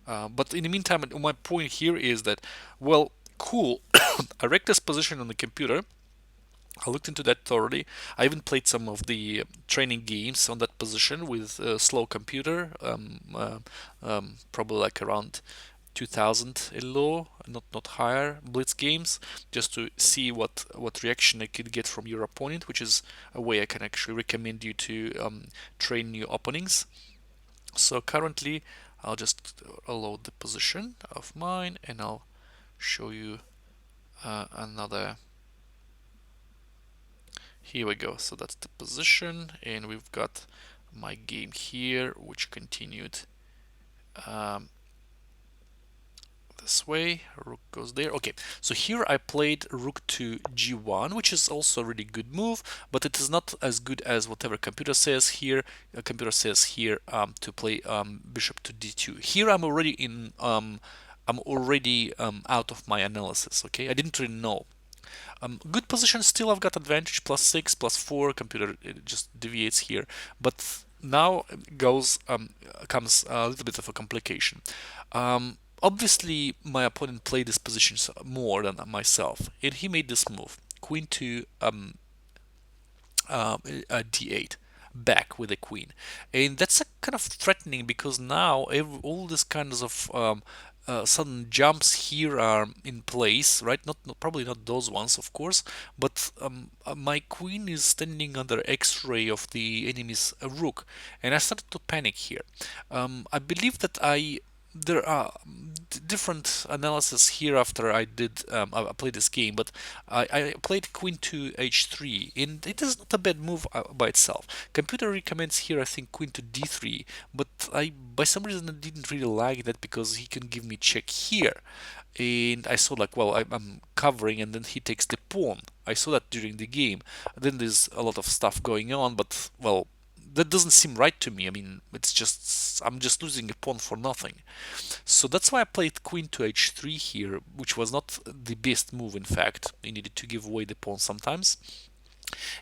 [SPEAKER 1] But in the meantime, my point here is that, well, cool. I wrecked this position on the computer. I looked into that thoroughly. I even played some of the training games on that position with a slow computer, probably like around 2000 low, not higher, blitz games, just to see what reaction I could get from your opponent, which is a way I can actually recommend you to train new openings. So currently, I'll just load the position of mine, and I'll show you another. Here we go. So that's the position, and we've got my game here, which continued this way. Rook goes there. Okay, so here I played rook to g1, which is also a really good move, but it is not as good as whatever computer says here. Computer says here to play bishop to d2. Here I'm already in. I'm already out of my analysis. Okay, I didn't really know. Good position still. I've got advantage +6, +4. Computer just deviates here, but now comes a little bit of a complication. Obviously, my opponent played these positions more than myself, and he made this move: queen to d8, back with a queen, and that's a kind of threatening, because now all these kinds of sudden jumps here are in place, right? Probably not those ones, of course, but my queen is standing under X-ray of the enemy's rook, and I started to panic here. I believe that there are different analysis here after I played this game, but I played queen to h3, and it is not a bad move by itself. Computer recommends here, I think, queen to d3, but I, by some reason, I didn't really like that, because he can give me check here, and I saw like, well, I'm covering, and then he takes the pawn. I saw that during the game. Then there's a lot of stuff going on, but, well, that doesn't seem right to me. I mean, I'm just losing a pawn for nothing. So that's why I played queen to h3 here, which was not the best move, in fact. You needed to give away the pawn sometimes.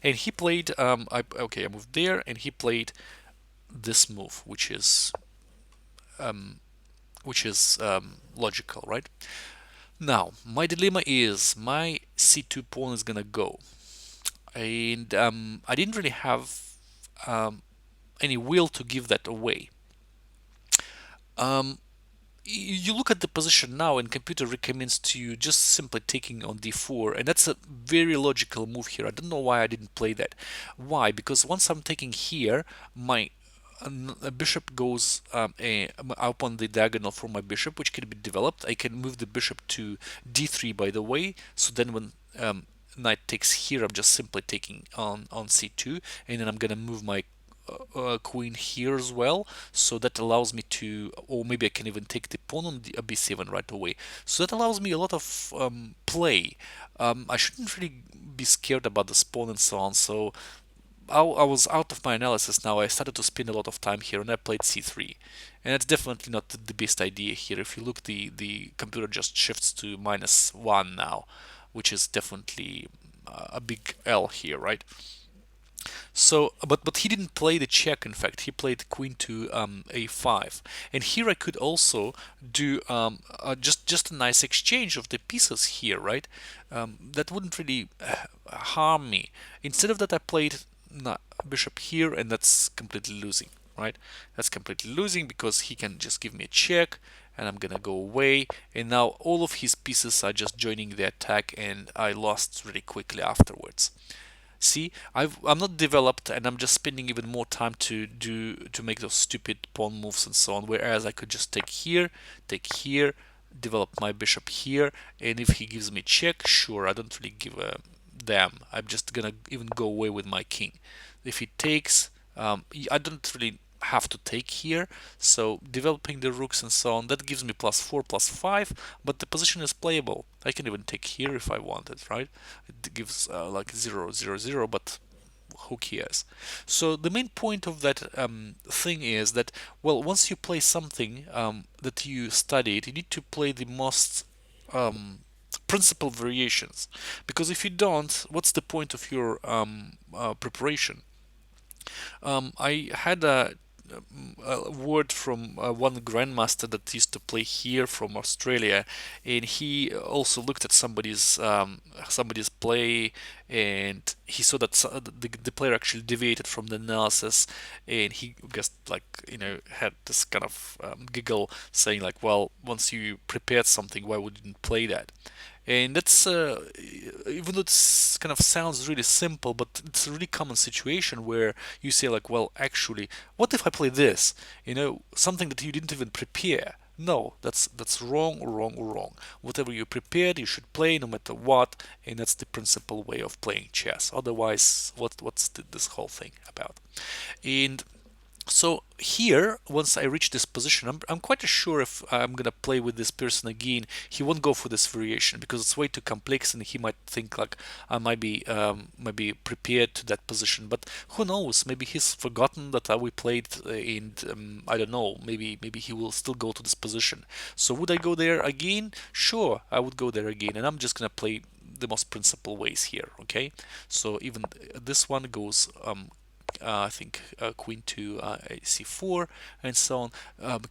[SPEAKER 1] And he played, I moved there, and he played this move, which is logical, right? Now, my dilemma is my c2 pawn is gonna go, and I didn't really have any will to give that away. You look at the position now, and computer recommends to you just simply taking on d4, and that's a very logical move here. I don't know why I didn't play that. Why? Because once I'm taking here, my bishop goes up on the diagonal for my bishop, which can be developed. I can move the bishop to d3, by the way, so then when knight takes here, I'm just simply taking on c2, and then I'm gonna move my queen here as well, so that allows me to, or maybe I can even take the pawn on the b7 right away. So that allows me a lot of play. I shouldn't really be scared about the pawn and so on. So I was out of my analysis now. I started to spend a lot of time here, and I played c3, and it's definitely not the best idea here. If you look, the computer just shifts to -1 now, which is definitely a big L here, right? So, but he didn't play the check. In fact, he played queen to a5, and here I could also do just a nice exchange of the pieces here, right? That wouldn't really harm me. Instead of that, I played bishop here, and that's completely losing, right? That's completely losing because he can just give me a check, and I'm gonna go away, and now all of his pieces are just joining the attack, and I lost really quickly afterwards. See, I'm not developed, and I'm just spending even more time to make those stupid pawn moves and so on. Whereas I could just take here, develop my bishop here, and if he gives me check, sure, I don't really give a damn. I'm just gonna even go away with my king. If he takes, I don't really have to take here, so developing the rooks and so on, that gives me +4 +5, but the position is playable. I can even take here if I wanted, right? It gives like 0 0 0, but who cares? So the main point of that thing is that, well, once you play something that you studied, you need to play the most principal variations, because if you don't, what's the point of your preparation? I had a word from one grandmaster that used to play here from Australia, and he also looked at somebody's play, and he saw that the player actually deviated from the analysis, and he just, like, had this kind of giggle, saying like, well, once you prepared something, why wouldn't you play that? And that's even though it's kind of sounds really simple, but it's a really common situation where you say like, well, actually, what if I play this? Something that you didn't even prepare. No, that's wrong, wrong, wrong. Whatever you prepared, you should play no matter what, and that's the principal way of playing chess. Otherwise, what's this whole thing about? And so here, once I reach this position, I'm quite sure if I'm gonna play with this person again, he won't go for this variation because it's way too complex, and he might think like I might be prepared to that position. But who knows? Maybe he's forgotten that we played, and I don't know. Maybe he will still go to this position. So would I go there again? Sure, I would go there again, and I'm just gonna play the most principal ways here. Okay, so even this one goes I think queen to c4 and so on.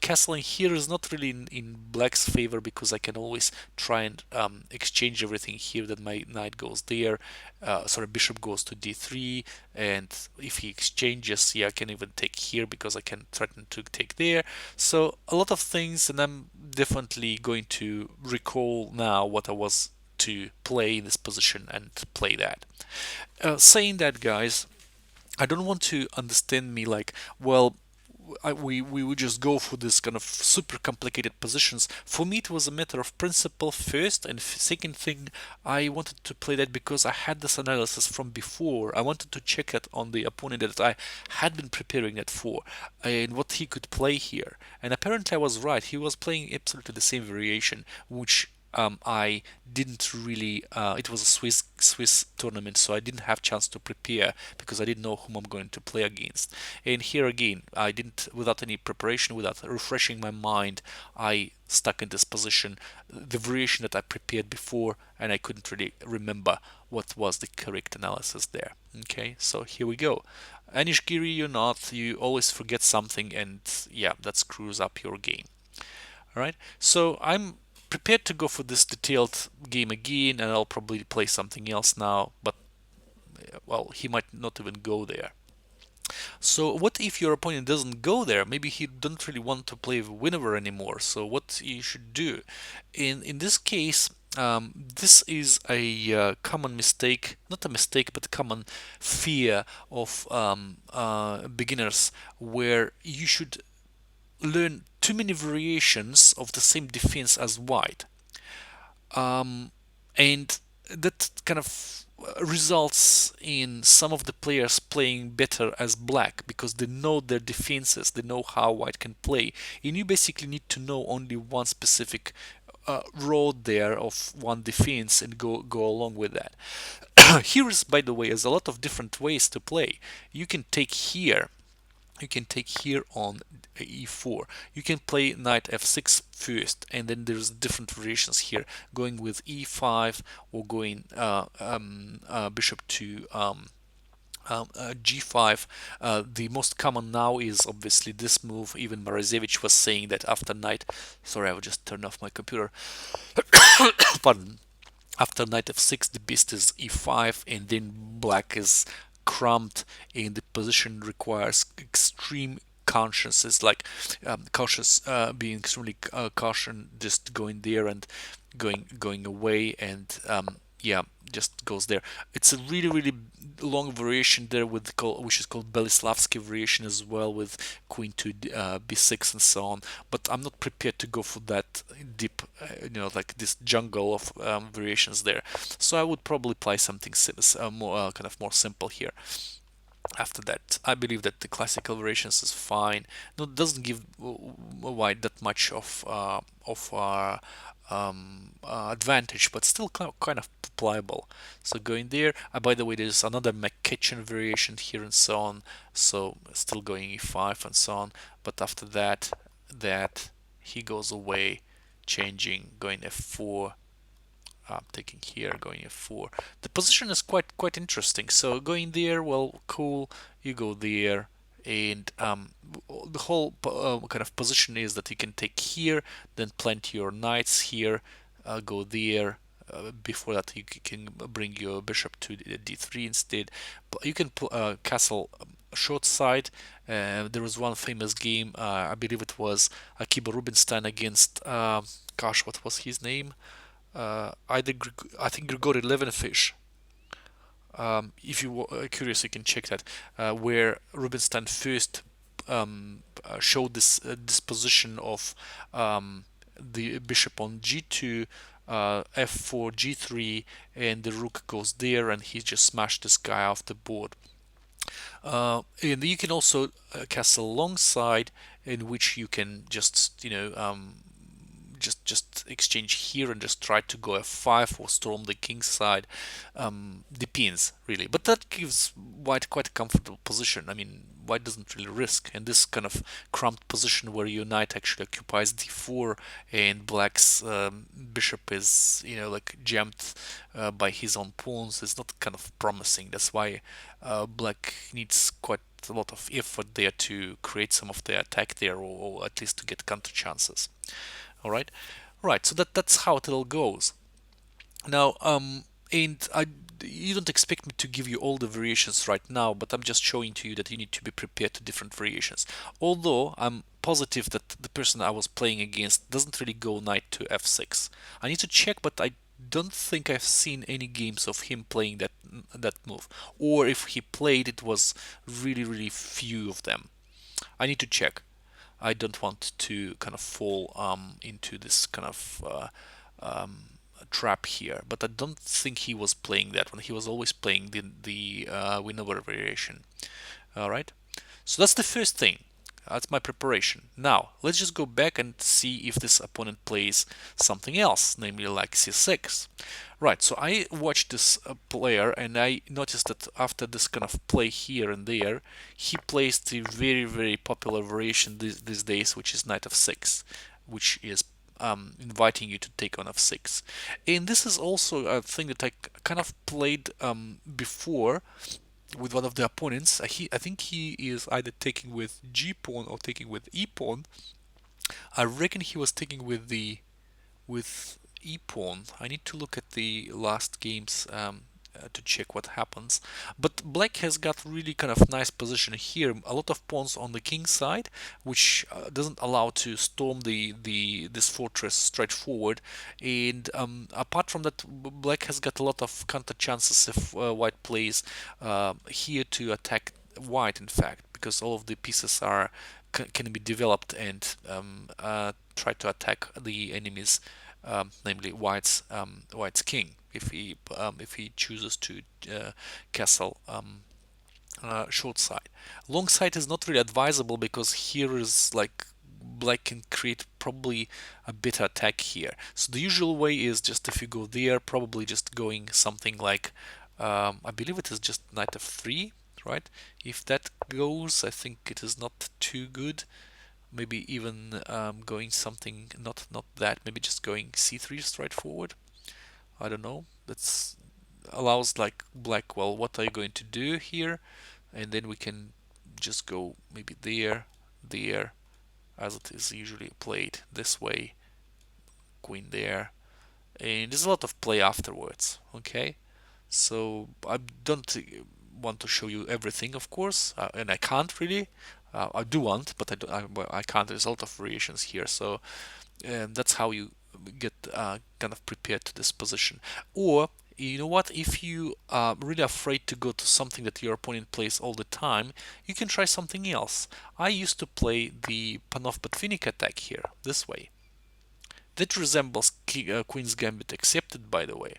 [SPEAKER 1] Castling here is not really in black's favor because I can always try and exchange everything here. That my knight goes there, sorry, bishop goes to d3, and if he exchanges, yeah, I can even take here because I can threaten to take there. So a lot of things, and I'm definitely going to recall now what I was to play in this position and play that. Saying that, guys, I don't want to understand me like, well, we would just go for this kind of super complicated positions. For me, it was a matter of principle first, and second thing, I wanted to play that because I had this analysis from before. I wanted to check it on the opponent that I had been preparing it for, and what he could play here. And apparently, I was right. He was playing absolutely the same variation, which I didn't really. It was a Swiss tournament, so I didn't have chance to prepare because I didn't know whom I'm going to play against. And here again, I didn't, without any preparation, without refreshing my mind, I stuck in this position, the variation that I prepared before, and I couldn't really remember what was the correct analysis there. Okay, so here we go. Anish Giri, you're not. You always forget something, and yeah, that screws up your game. All right, so I'm prepared to go for this detailed game again, and I'll probably play something else now, but well, he might not even go there. So what if your opponent doesn't go there? Maybe he don't really want to play Winawer anymore. So what you should do? In this case, this is a common mistake, not a mistake, but a common fear of beginners, where you should learn too many variations of the same defense as white. And that kind of results in some of the players playing better as black because they know their defenses, they know how white can play, and you basically need to know only one specific road there of one defense and go along with that. Here is, by the way, is a lot of different ways to play. You can take here you can take here on e4. You can play knight f6 first, and then there's different variations here, going with e5 or going bishop to g5. The most common now is obviously this move. Even Marezevich was saying that after knight. Sorry, I will just turn off my computer. Pardon. After knight f6, the beast is e5, and then black is cramped, and the position requires extreme conscience. It's like cautious, being extremely caution, just going there and going away, and yeah, just goes there. It's a really long variation there with which is called Belislavsky variation as well, with queen to b6 and so on. But I'm not prepared to go for that deep, like this jungle of variations there. So I would probably play something more kind of more simple here. After that, I believe that the classical variations is fine. No, it doesn't give white that much of advantage, but still kind of pliable. So going there. By the way, there's another McKitchen variation here and so on. So still going e5 and so on. But after that he goes away, changing, going f4. Taking here, going f4. The position is quite interesting. So going there, well, cool. You go there, and the whole kind of position is that you can take here, then plant your knights here, go there. Before that, you can bring your bishop to d3 instead. But you can castle short side. There was one famous game. I believe it was Akiba Rubinstein against. Gosh, what was his name? I think Grigory Levenfish. If you are curious, you can check that. Where Rubinstein first showed this disposition of the bishop on g2, f4, g3, and the rook goes there, and he just smashed this guy off the board. And you can also castle alongside, in which you can just just exchange here and just try to go f5 or storm the king's side. Depends really, but that gives white quite a comfortable position. I mean, white doesn't really risk, and this kind of cramped position where your knight actually occupies d4 and black's bishop is like jammed by his own pawns is not kind of promising. That's why black needs quite a lot of effort there to create some of the attack there, or at least to get counter chances. All right, right. So that's how it all goes. Now, and you don't expect me to give you all the variations right now, but I'm just showing to you that you need to be prepared to different variations. Although I'm positive that the person I was playing against doesn't really go knight to f6. I need to check, but I don't think I've seen any games of him playing that move. Or if he played, it was really few of them. I need to check. I don't want to kind of fall into this kind of trap here, but I don't think he was playing that one. He was always playing the win-over variation. All right, so that's the first thing. That's my preparation. Now let's just go back and see if this opponent plays something else, namely like c6. Right, so I watched this player, and I noticed that after this kind of play here and there, he plays the very popular variation these days, which is knight f6, which is inviting you to take on f6. And this is also a thing that I kind of played before with one of the opponents. I think he is either taking with g pawn or taking with e pawn. I reckon he was taking with e pawn. I need to look at the last games to check what happens. But black has got really kind of nice position here. A lot of pawns on the king side, which doesn't allow to storm this fortress straight forward. And apart from that, black has got a lot of counter chances if white plays here to attack white. In fact, because all of the pieces can be developed and try to attack the enemy's namely white's king, if he chooses to castle short side. Long side is not really advisable because here is like black can create probably a better attack here. So the usual way is just if you go there, probably just going something like I believe it is just knight f3, right? If that goes, I think it is not too good. Maybe even going something not that, maybe just going c3 straightforward. I don't know. That's allows like black, well, what are you going to do here? And then we can just go maybe there, as it is usually played this way, queen there, and there's a lot of play afterwards. Okay, so I don't want to show you everything, of course, and I can't really. I do want, but I can't. There's a lot of variations here, so that's how you get kind of prepared to this position. Or you know what? If you are really afraid to go to something that your opponent plays all the time, you can try something else. I used to play the Panov-Botvinnik attack here, this way. That resembles Queen's Gambit accepted, by the way.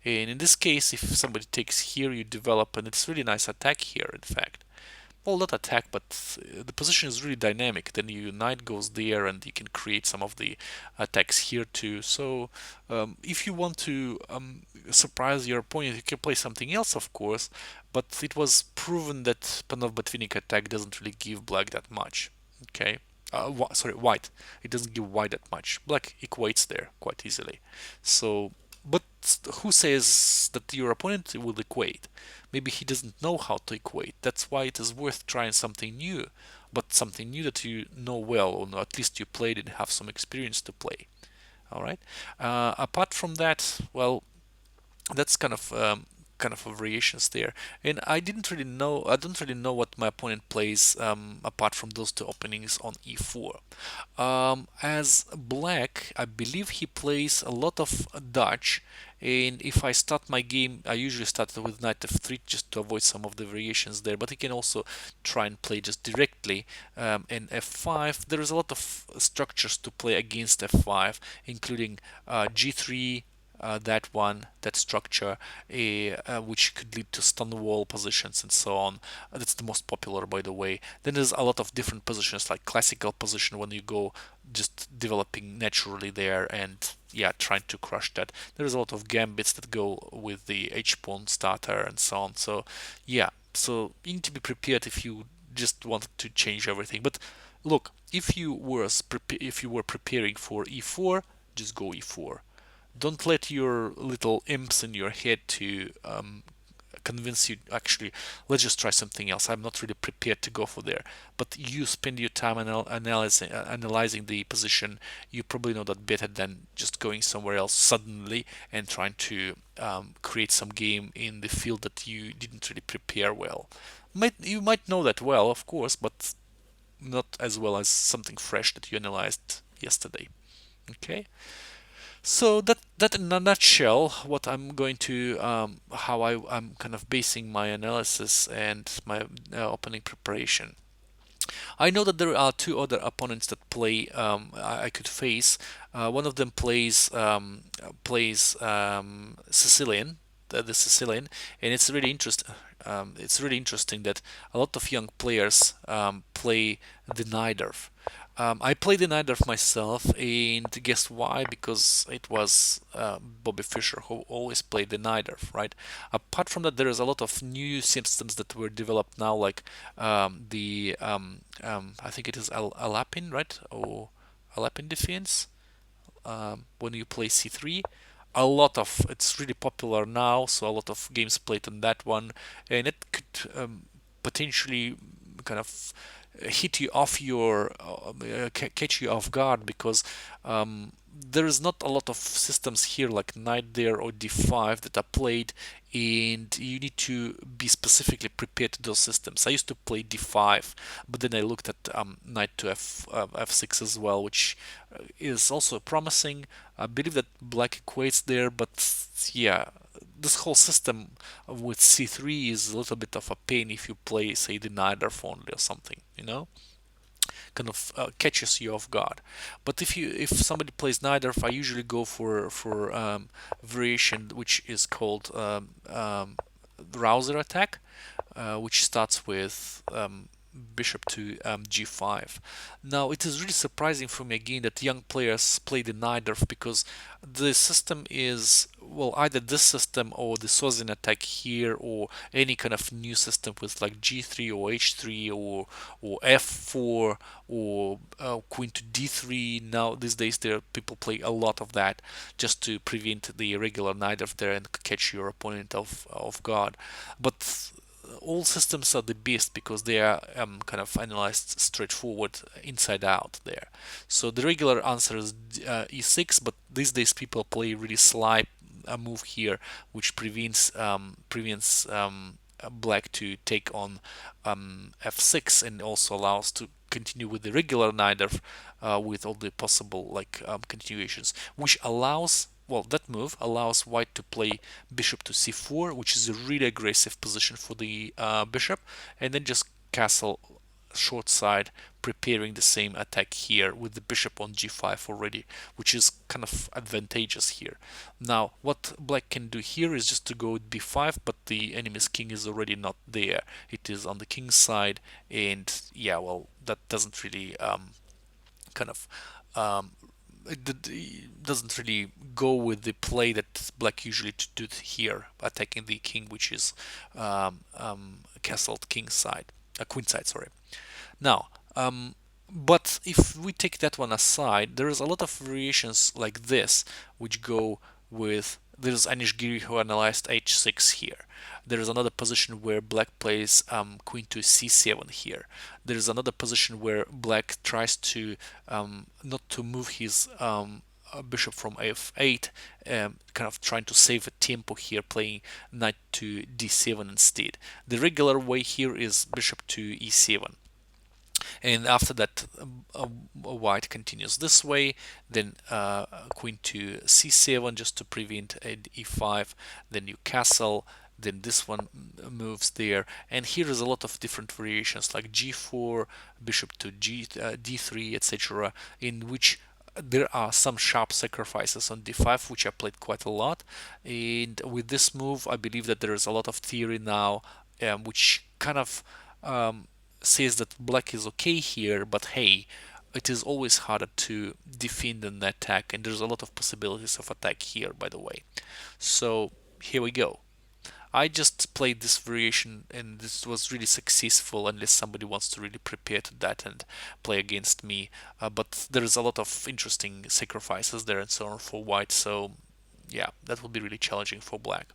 [SPEAKER 1] And in this case, if somebody takes here, you develop, and it's really nice attack here, in fact. Well, not attack, but the position is really dynamic. Then your knight goes there, and you can create some of the attacks here too. So, if you want to surprise your opponent, you can play something else, of course. But it was proven that Panov-Botvinnik attack doesn't really give black that much. Okay. Sorry, white. It doesn't give white that much. Black equates there quite easily. So, but who says that your opponent will equate? Maybe he doesn't know how to equate. That's why it is worth trying something new, but something new that you know well, or at least you played and have some experience to play. All right. Apart from that, well, that's kind of variations there. And I didn't really know. I don't really know what my opponent plays apart from those two openings on e4. As black, I believe he plays a lot of Dutch. And if I start my game, I usually start with knight f3 just to avoid some of the variations there. But he can also try and play just directly in f5. There is a lot of structures to play against f5, including g3, that one, that structure, which could lead to stun wall positions and so on. That's the most popular, by the way. Then there's a lot of different positions, like classical position when you go just developing naturally there and yeah, trying to crush that. There's a lot of gambits that go with the h-pawn starter and so on. So yeah, so you need to be prepared if you just wanted to change everything. But look, if you were preparing for e4, just go e4. Don't let your little imps in your head to convince you, actually, let's just try something else. I'm not really prepared to go for there. But you spend your time analyzing the position. You probably know that better than just going somewhere else suddenly and trying to create some game in the field that you didn't really prepare well. You might know that well, of course, but not as well as something fresh that you analyzed yesterday. Okay. So that in a nutshell, what I'm going to how I'm kind of basing my analysis and my opening preparation. I know that there are two other opponents that play I could face. One of them plays Sicilian, the Sicilian, and it's really interesting. It's really interesting that a lot of young players play the Najdorf. I played the Najdorf myself, and guess why? Because it was Bobby Fischer who always played the Najdorf, right? Apart from that, there is a lot of new systems that were developed now, like I think it is Alapin, right? Or Alapin defense when you play c3. A lot of it's really popular now, so a lot of games played on that one, and it could potentially kind of hit you off your catch you off guard because there is not a lot of systems here like knight there or d5 that are played, and you need to be specifically prepared to those systems. I used to play d5, but then I looked at knight to f6 as well, which is also promising. I believe that black equates there, but yeah, this whole system with c3 is a little bit of a pain if you play, say, the Najdorf only or something, you know? kind of catches you off guard. But if somebody plays neither, I usually go for variation which is called Rouser attack, which starts with bishop to g5. Now it is really surprising for me again that young players play the Najdorf, because the system is, well, either this system or the Sozin attack here, or any kind of new system with like g3 or h3 or f4 or queen to d3. Now these days there people play a lot of that just to prevent the irregular Najdorf there and catch your opponent off guard. But all systems are the best because they are kind of analyzed straightforward inside out there. So the regular answer is e6, but these days people play really sly move here, which prevents black to take on f6, and also allows to continue with the regular Najdorf with all the possible like continuations, which allows, well, that move allows white to play bishop to c4, which is a really aggressive position for the bishop, and then just castle short side, preparing the same attack here with the bishop on g5 already, which is kind of advantageous here. Now what black can do here is just to go with b5, but the enemy's king is already not there. It is on the king's side, and yeah, well, that doesn't really kind of it doesn't really go with the play that black usually do here, attacking the king, which is castled king side, queen side, sorry. Now, but if we take that one aside, there is a lot of variations like this, which go with. There's Anish Giri who analyzed h6 here. There is another position where black plays queen to c7 here. There is another position where black tries to not to move his bishop from f8, kind of trying to save a tempo here, playing knight to d7 instead. The regular way here is bishop to e7. And after that, white continues this way, then queen to c7 just to prevent e5, then you castle, then this one moves there, and here is a lot of different variations like g4, bishop to d3, etc., in which there are some sharp sacrifices on d5, which I played quite a lot. And with this move, I believe that there is a lot of theory now, which kind of says that black is okay here, but hey, it is always harder to defend an attack, and there's a lot of possibilities of attack here, by the way. So here we go. I just played this variation, and this was really successful, unless somebody wants to really prepare to that and play against me. But there is a lot of interesting sacrifices there and so on for white, so yeah, that will be really challenging for black.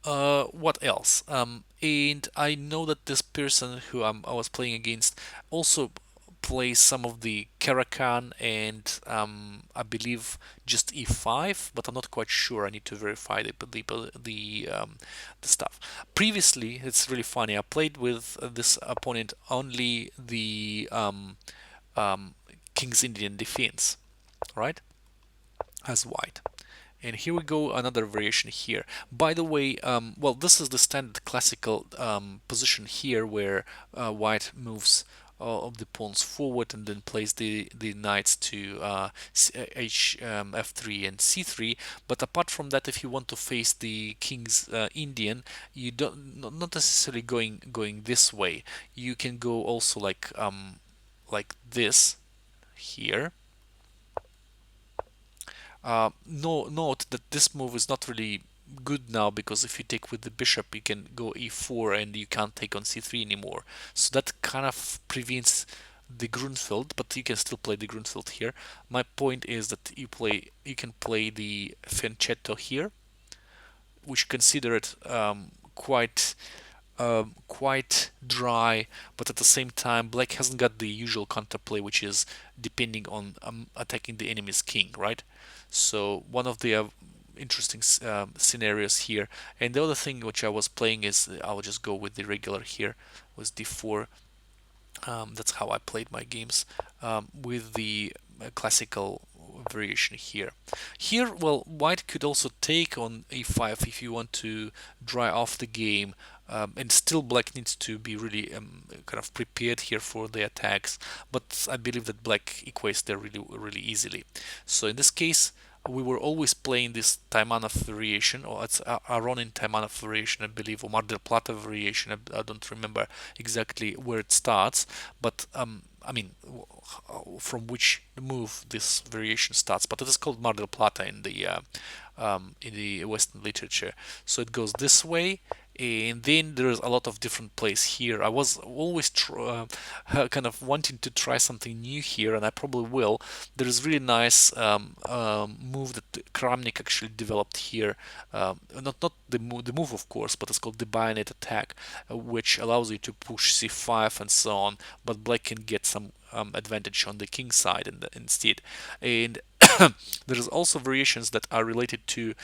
[SPEAKER 1] What else? And I know that this person who I was playing against also plays some of the Caro-Kann and I believe just e5, but I'm not quite sure. I need to verify the stuff. Previously, it's really funny. I played with this opponent only the King's Indian defense, right? As white. And here we go, another variation here. By the way, well, this is the standard classical position here, where white moves of the pawns forward and then plays the knights to f3 and c3. But apart from that, if you want to face the king's Indian, you don't not necessarily going this way. You can go also like this here. No, note that this move is not really good now, because if you take with the bishop, you can go e4 and you can't take on c3 anymore. So that kind of prevents the Grunfeld, but you can still play the Grunfeld here. My point is that you can play the Fianchetto here, which consider it quite dry, but at the same time, black hasn't got the usual counterplay, which is depending on attacking the enemy's king, right? So one of the interesting scenarios here. And the other thing which I was playing is I'll just go with the regular here, was d4. That's how I played my games with the classical variation here. Here, well, white could also take on e5 if you want to dry off the game and still black needs to be really kind of prepared here for the attacks, but I believe that black equates there really easily. So in this case, we were always playing this Taimanov variation, or it's Aronin Taimanov variation, I believe, or Mar del Plata variation. I don't remember exactly where it starts, but I mean, from which move this variation starts. But it is called Mar del Plata in the Western literature. So it goes this way, and then there's a lot of different plays here. I was always kind of wanting to try something new here, and I probably will. There is really nice move that Kramnik actually developed here. Not the move, of course, but it's called the bayonet attack, which allows you to push c5 and so on. But black can get some advantage on the king side instead. And there's also variations that are related to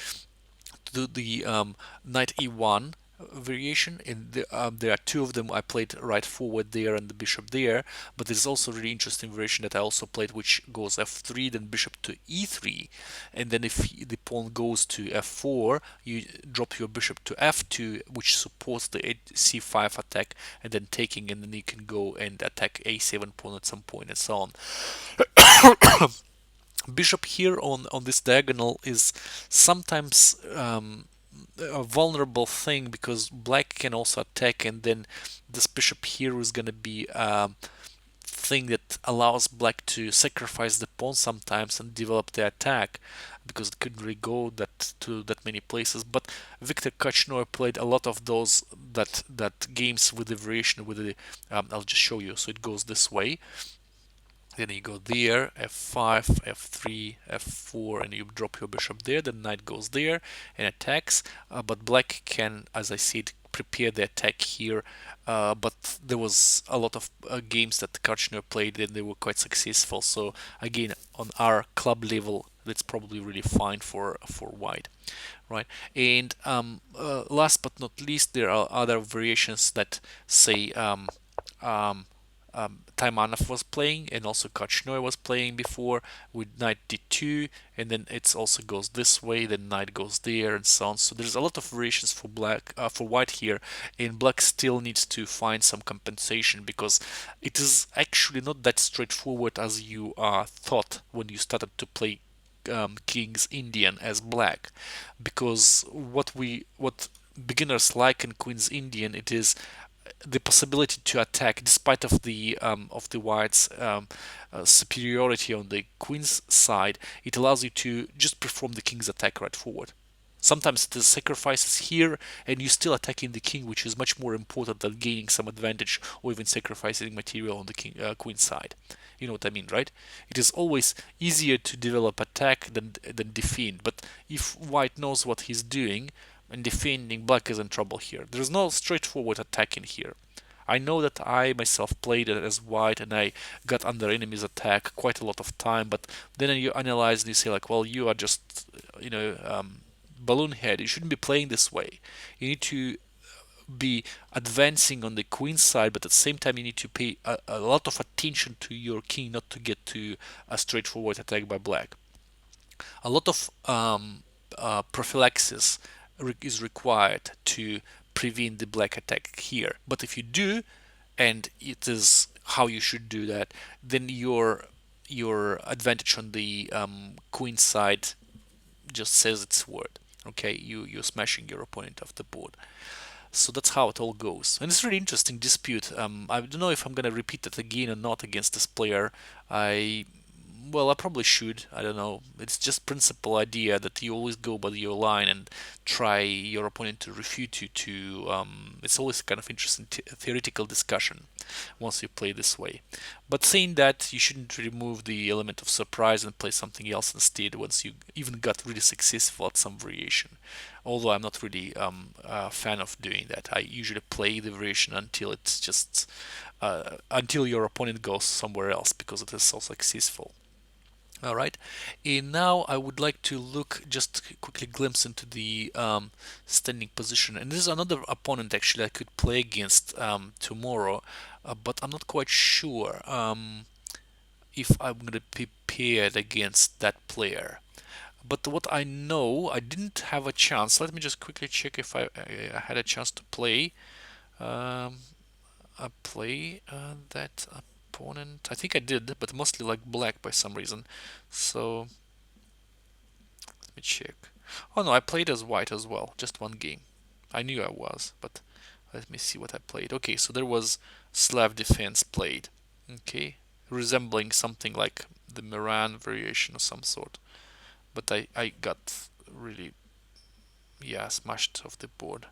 [SPEAKER 1] the knight e1 variation, and there are two of them. I played right forward there and the bishop there, but there's also a really interesting variation that I also played, which goes f3, then bishop to e3, and then if the pawn goes to f4, you drop your bishop to f2, which supports the c5 attack, and then taking, and then you can go and attack a7 pawn at some point and so on. Bishop here on this diagonal is sometimes a vulnerable thing, because black can also attack, and then this bishop here is going to be a thing that allows black to sacrifice the pawn sometimes and develop the attack, because it couldn't really go to that many places. But Viktor Korchnoi played a lot of those that games with the variation with the I'll just show you. So it goes this way. Then you go there, f5, f3, f4, and you drop your bishop there. The knight goes there and attacks. But black can, as I said, prepare the attack here. But there was a lot of games that Korchnoi played, and they were quite successful. So again, on our club level, that's probably really fine for white, right? And last but not least, there are other variations that say Taimanov was playing, and also Korchnoi was playing before, with knight d2, and then it also goes this way, then knight goes there, and so on. So there's a lot of variations for white here, and black still needs to find some compensation, because it is actually not that straightforward as you thought when you started to play King's Indian as black, because what beginners like in Queen's Indian, it is the possibility to attack despite of the white's superiority on the queen's side. It allows you to just perform the king's attack right forward. Sometimes it is sacrifices here, and you're still attacking the king, which is much more important than gaining some advantage or even sacrificing material on the queen side. You know what I mean, right? It is always easier to develop attack than defend. But if white knows what he's doing and defending, black is in trouble here. There's no straightforward attacking here. I know that I myself played it as white, and I got under enemy's attack quite a lot of time, but then you analyze and you say, like, well, you are just, balloon head. You shouldn't be playing this way. You need to be advancing on the queen side, but at the same time you need to pay a lot of attention to your king, not to get to a straightforward attack by black. A lot of prophylaxis is required to prevent the black attack here. But if you do, and it is how you should do that, then your advantage on the queen side just says its word. Okay, you're smashing your opponent off the board. So that's how it all goes, and it's a really interesting dispute. I don't know if I'm gonna repeat it again or not against this player. I probably should. I don't know. It's just principal idea that you always go by your line and try your opponent to refute you to. It's always kind of interesting theoretical discussion once you play this way. But saying that, you shouldn't remove the element of surprise and play something else instead once you even got really successful at some variation. Although I'm not really a fan of doing that. I usually play the variation until it's just until your opponent goes somewhere else because it is so successful. All right, and now I would like to look just quickly glimpse into the standing position, and this is another opponent actually I could play against tomorrow, but I'm not quite sure if I'm going to be paired against that player. But what I know, I didn't have a chance. Let me just quickly check if I had a chance to play. Um, that opponent. I think I did, but mostly like black by some reason. So let me check. Oh no, I played as white as well. Just one game. I knew I was, but let me see what I played. Okay, so there was Slav Defense played. Okay, resembling something like the Moran variation of some sort. But I got really, yeah, smashed off the board.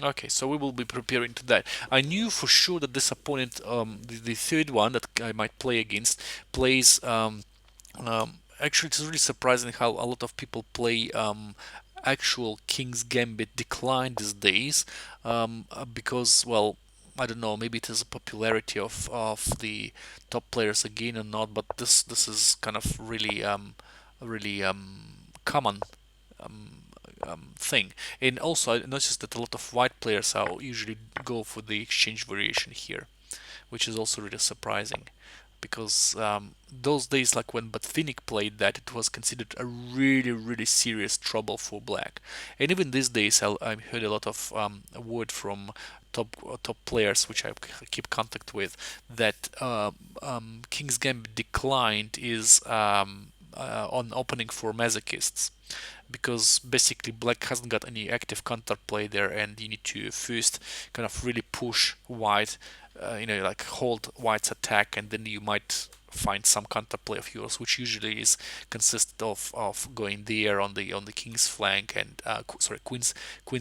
[SPEAKER 1] Okay, so we will be preparing to that. I knew for sure that this opponent, the third one that I might play against, plays. Actually, it's really surprising how a lot of people play actual King's Gambit Decline these days, because, well, I don't know, maybe it is a popularity of the top players again or not, but this is kind of really common um, thing. And also, I noticed that a lot of white players are usually go for the exchange variation here, which is also really surprising. Because those days, like when Botvinnik played that, it was considered a really serious trouble for black. And even these days, I heard a lot of word from top players, which I keep contact with, that King's Gambit declined is on opening for masochists, because basically black hasn't got any active counterplay there, and you need to first kind of really push white, like hold white's attack, and then you might find some counterplay of yours, which usually is consists of going there on the king's flank and sorry, queen's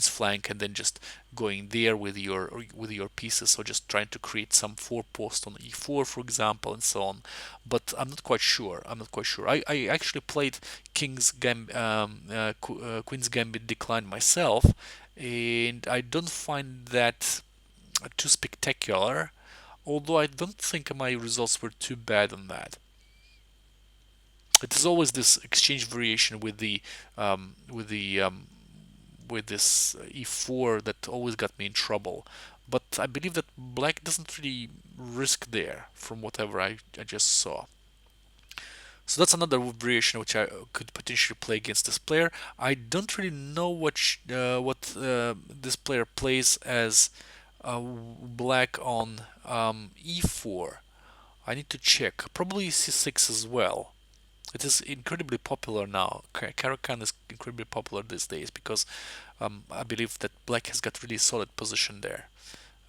[SPEAKER 1] flank, and then just going there with your pieces, so just trying to create some forepost on e4, for example, and so on. But I'm not quite sure. I actually played Queen's Gambit Decline myself, and I don't find that too spectacular. Although I don't think my results were too bad on that. It is always this exchange variation um, with the with this e4 that always got me in trouble. But I believe that black doesn't really risk there, from whatever I just saw. So that's another variation which I could potentially play against this player. I don't really know what this player plays as black on e4. I need to check. Probably c6 as well. It is incredibly popular now. Caro-Kann is incredibly popular these days because I believe that black has got really solid position there.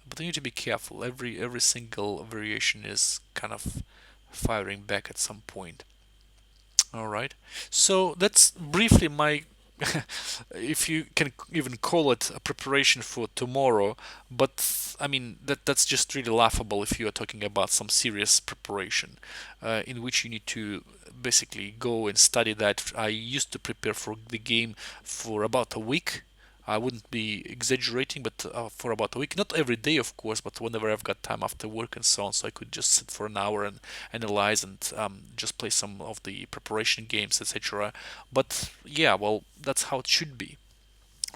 [SPEAKER 1] But you need to be careful. Every single variation is kind of firing back at some point. All right. So that's briefly my, if you can even call it a preparation for tomorrow. But I mean that's just really laughable if you are talking about some serious preparation, in which you need to basically go and study that. I used to prepare for the game for about a week. I wouldn't be exaggerating, but for about a week. Not every day, of course, but whenever I've got time after work and so on, so I could just sit for an hour and analyze and just play some of the preparation games, etc. But yeah, well, that's how it should be.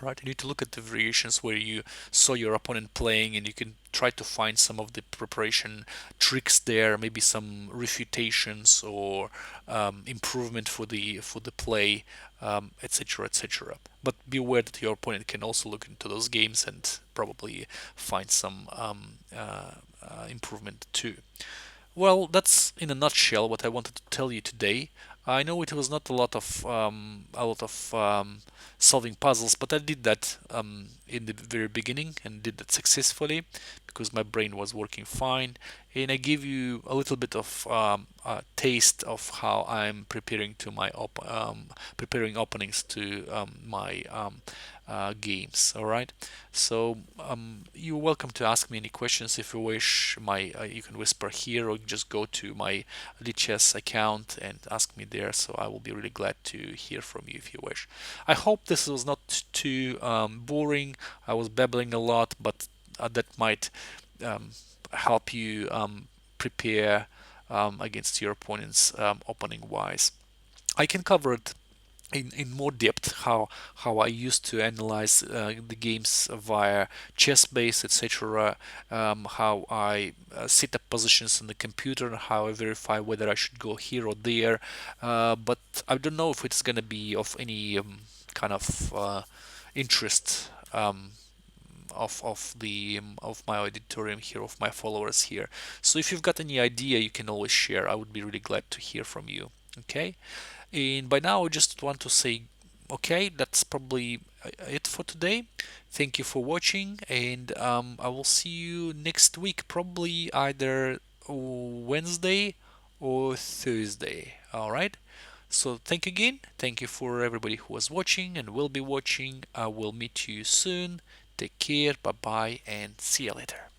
[SPEAKER 1] Right, you need to look at the variations where you saw your opponent playing, and you can try to find some of the preparation tricks there, maybe some refutations or improvement for the play, etc., etc. But be aware that your opponent can also look into those games and probably find some improvement too. Well, that's in a nutshell what I wanted to tell you today. I know it was not a lot of solving puzzles, but I did that in the very beginning and did that successfully because my brain was working fine. And I give you a little bit of a taste of how I'm preparing to preparing openings to my games. All right. So you're welcome to ask me any questions if you wish. You can whisper here or just go to my Lichess account and ask me there. So I will be really glad to hear from you if you wish. I hope this was not too boring. I was babbling a lot, but that might um, help you prepare against your opponents opening wise. I can cover it in more depth how I used to analyze the games via chess base, etc. How I set up positions on the computer, and how I verify whether I should go here or there. But I don't know if it's gonna be of any kind of interest. Of the of my auditorium here, of my followers here. So if you've got any idea, you can always share. I would be really glad to hear from you. Okay. And by now, I just want to say, okay, that's probably it for today. Thank you for watching, and I will see you next week, probably either Wednesday or Thursday. All right. So thank you again. Thank you for everybody who was watching and will be watching. I will meet you soon. Take care. Bye bye, and see you later.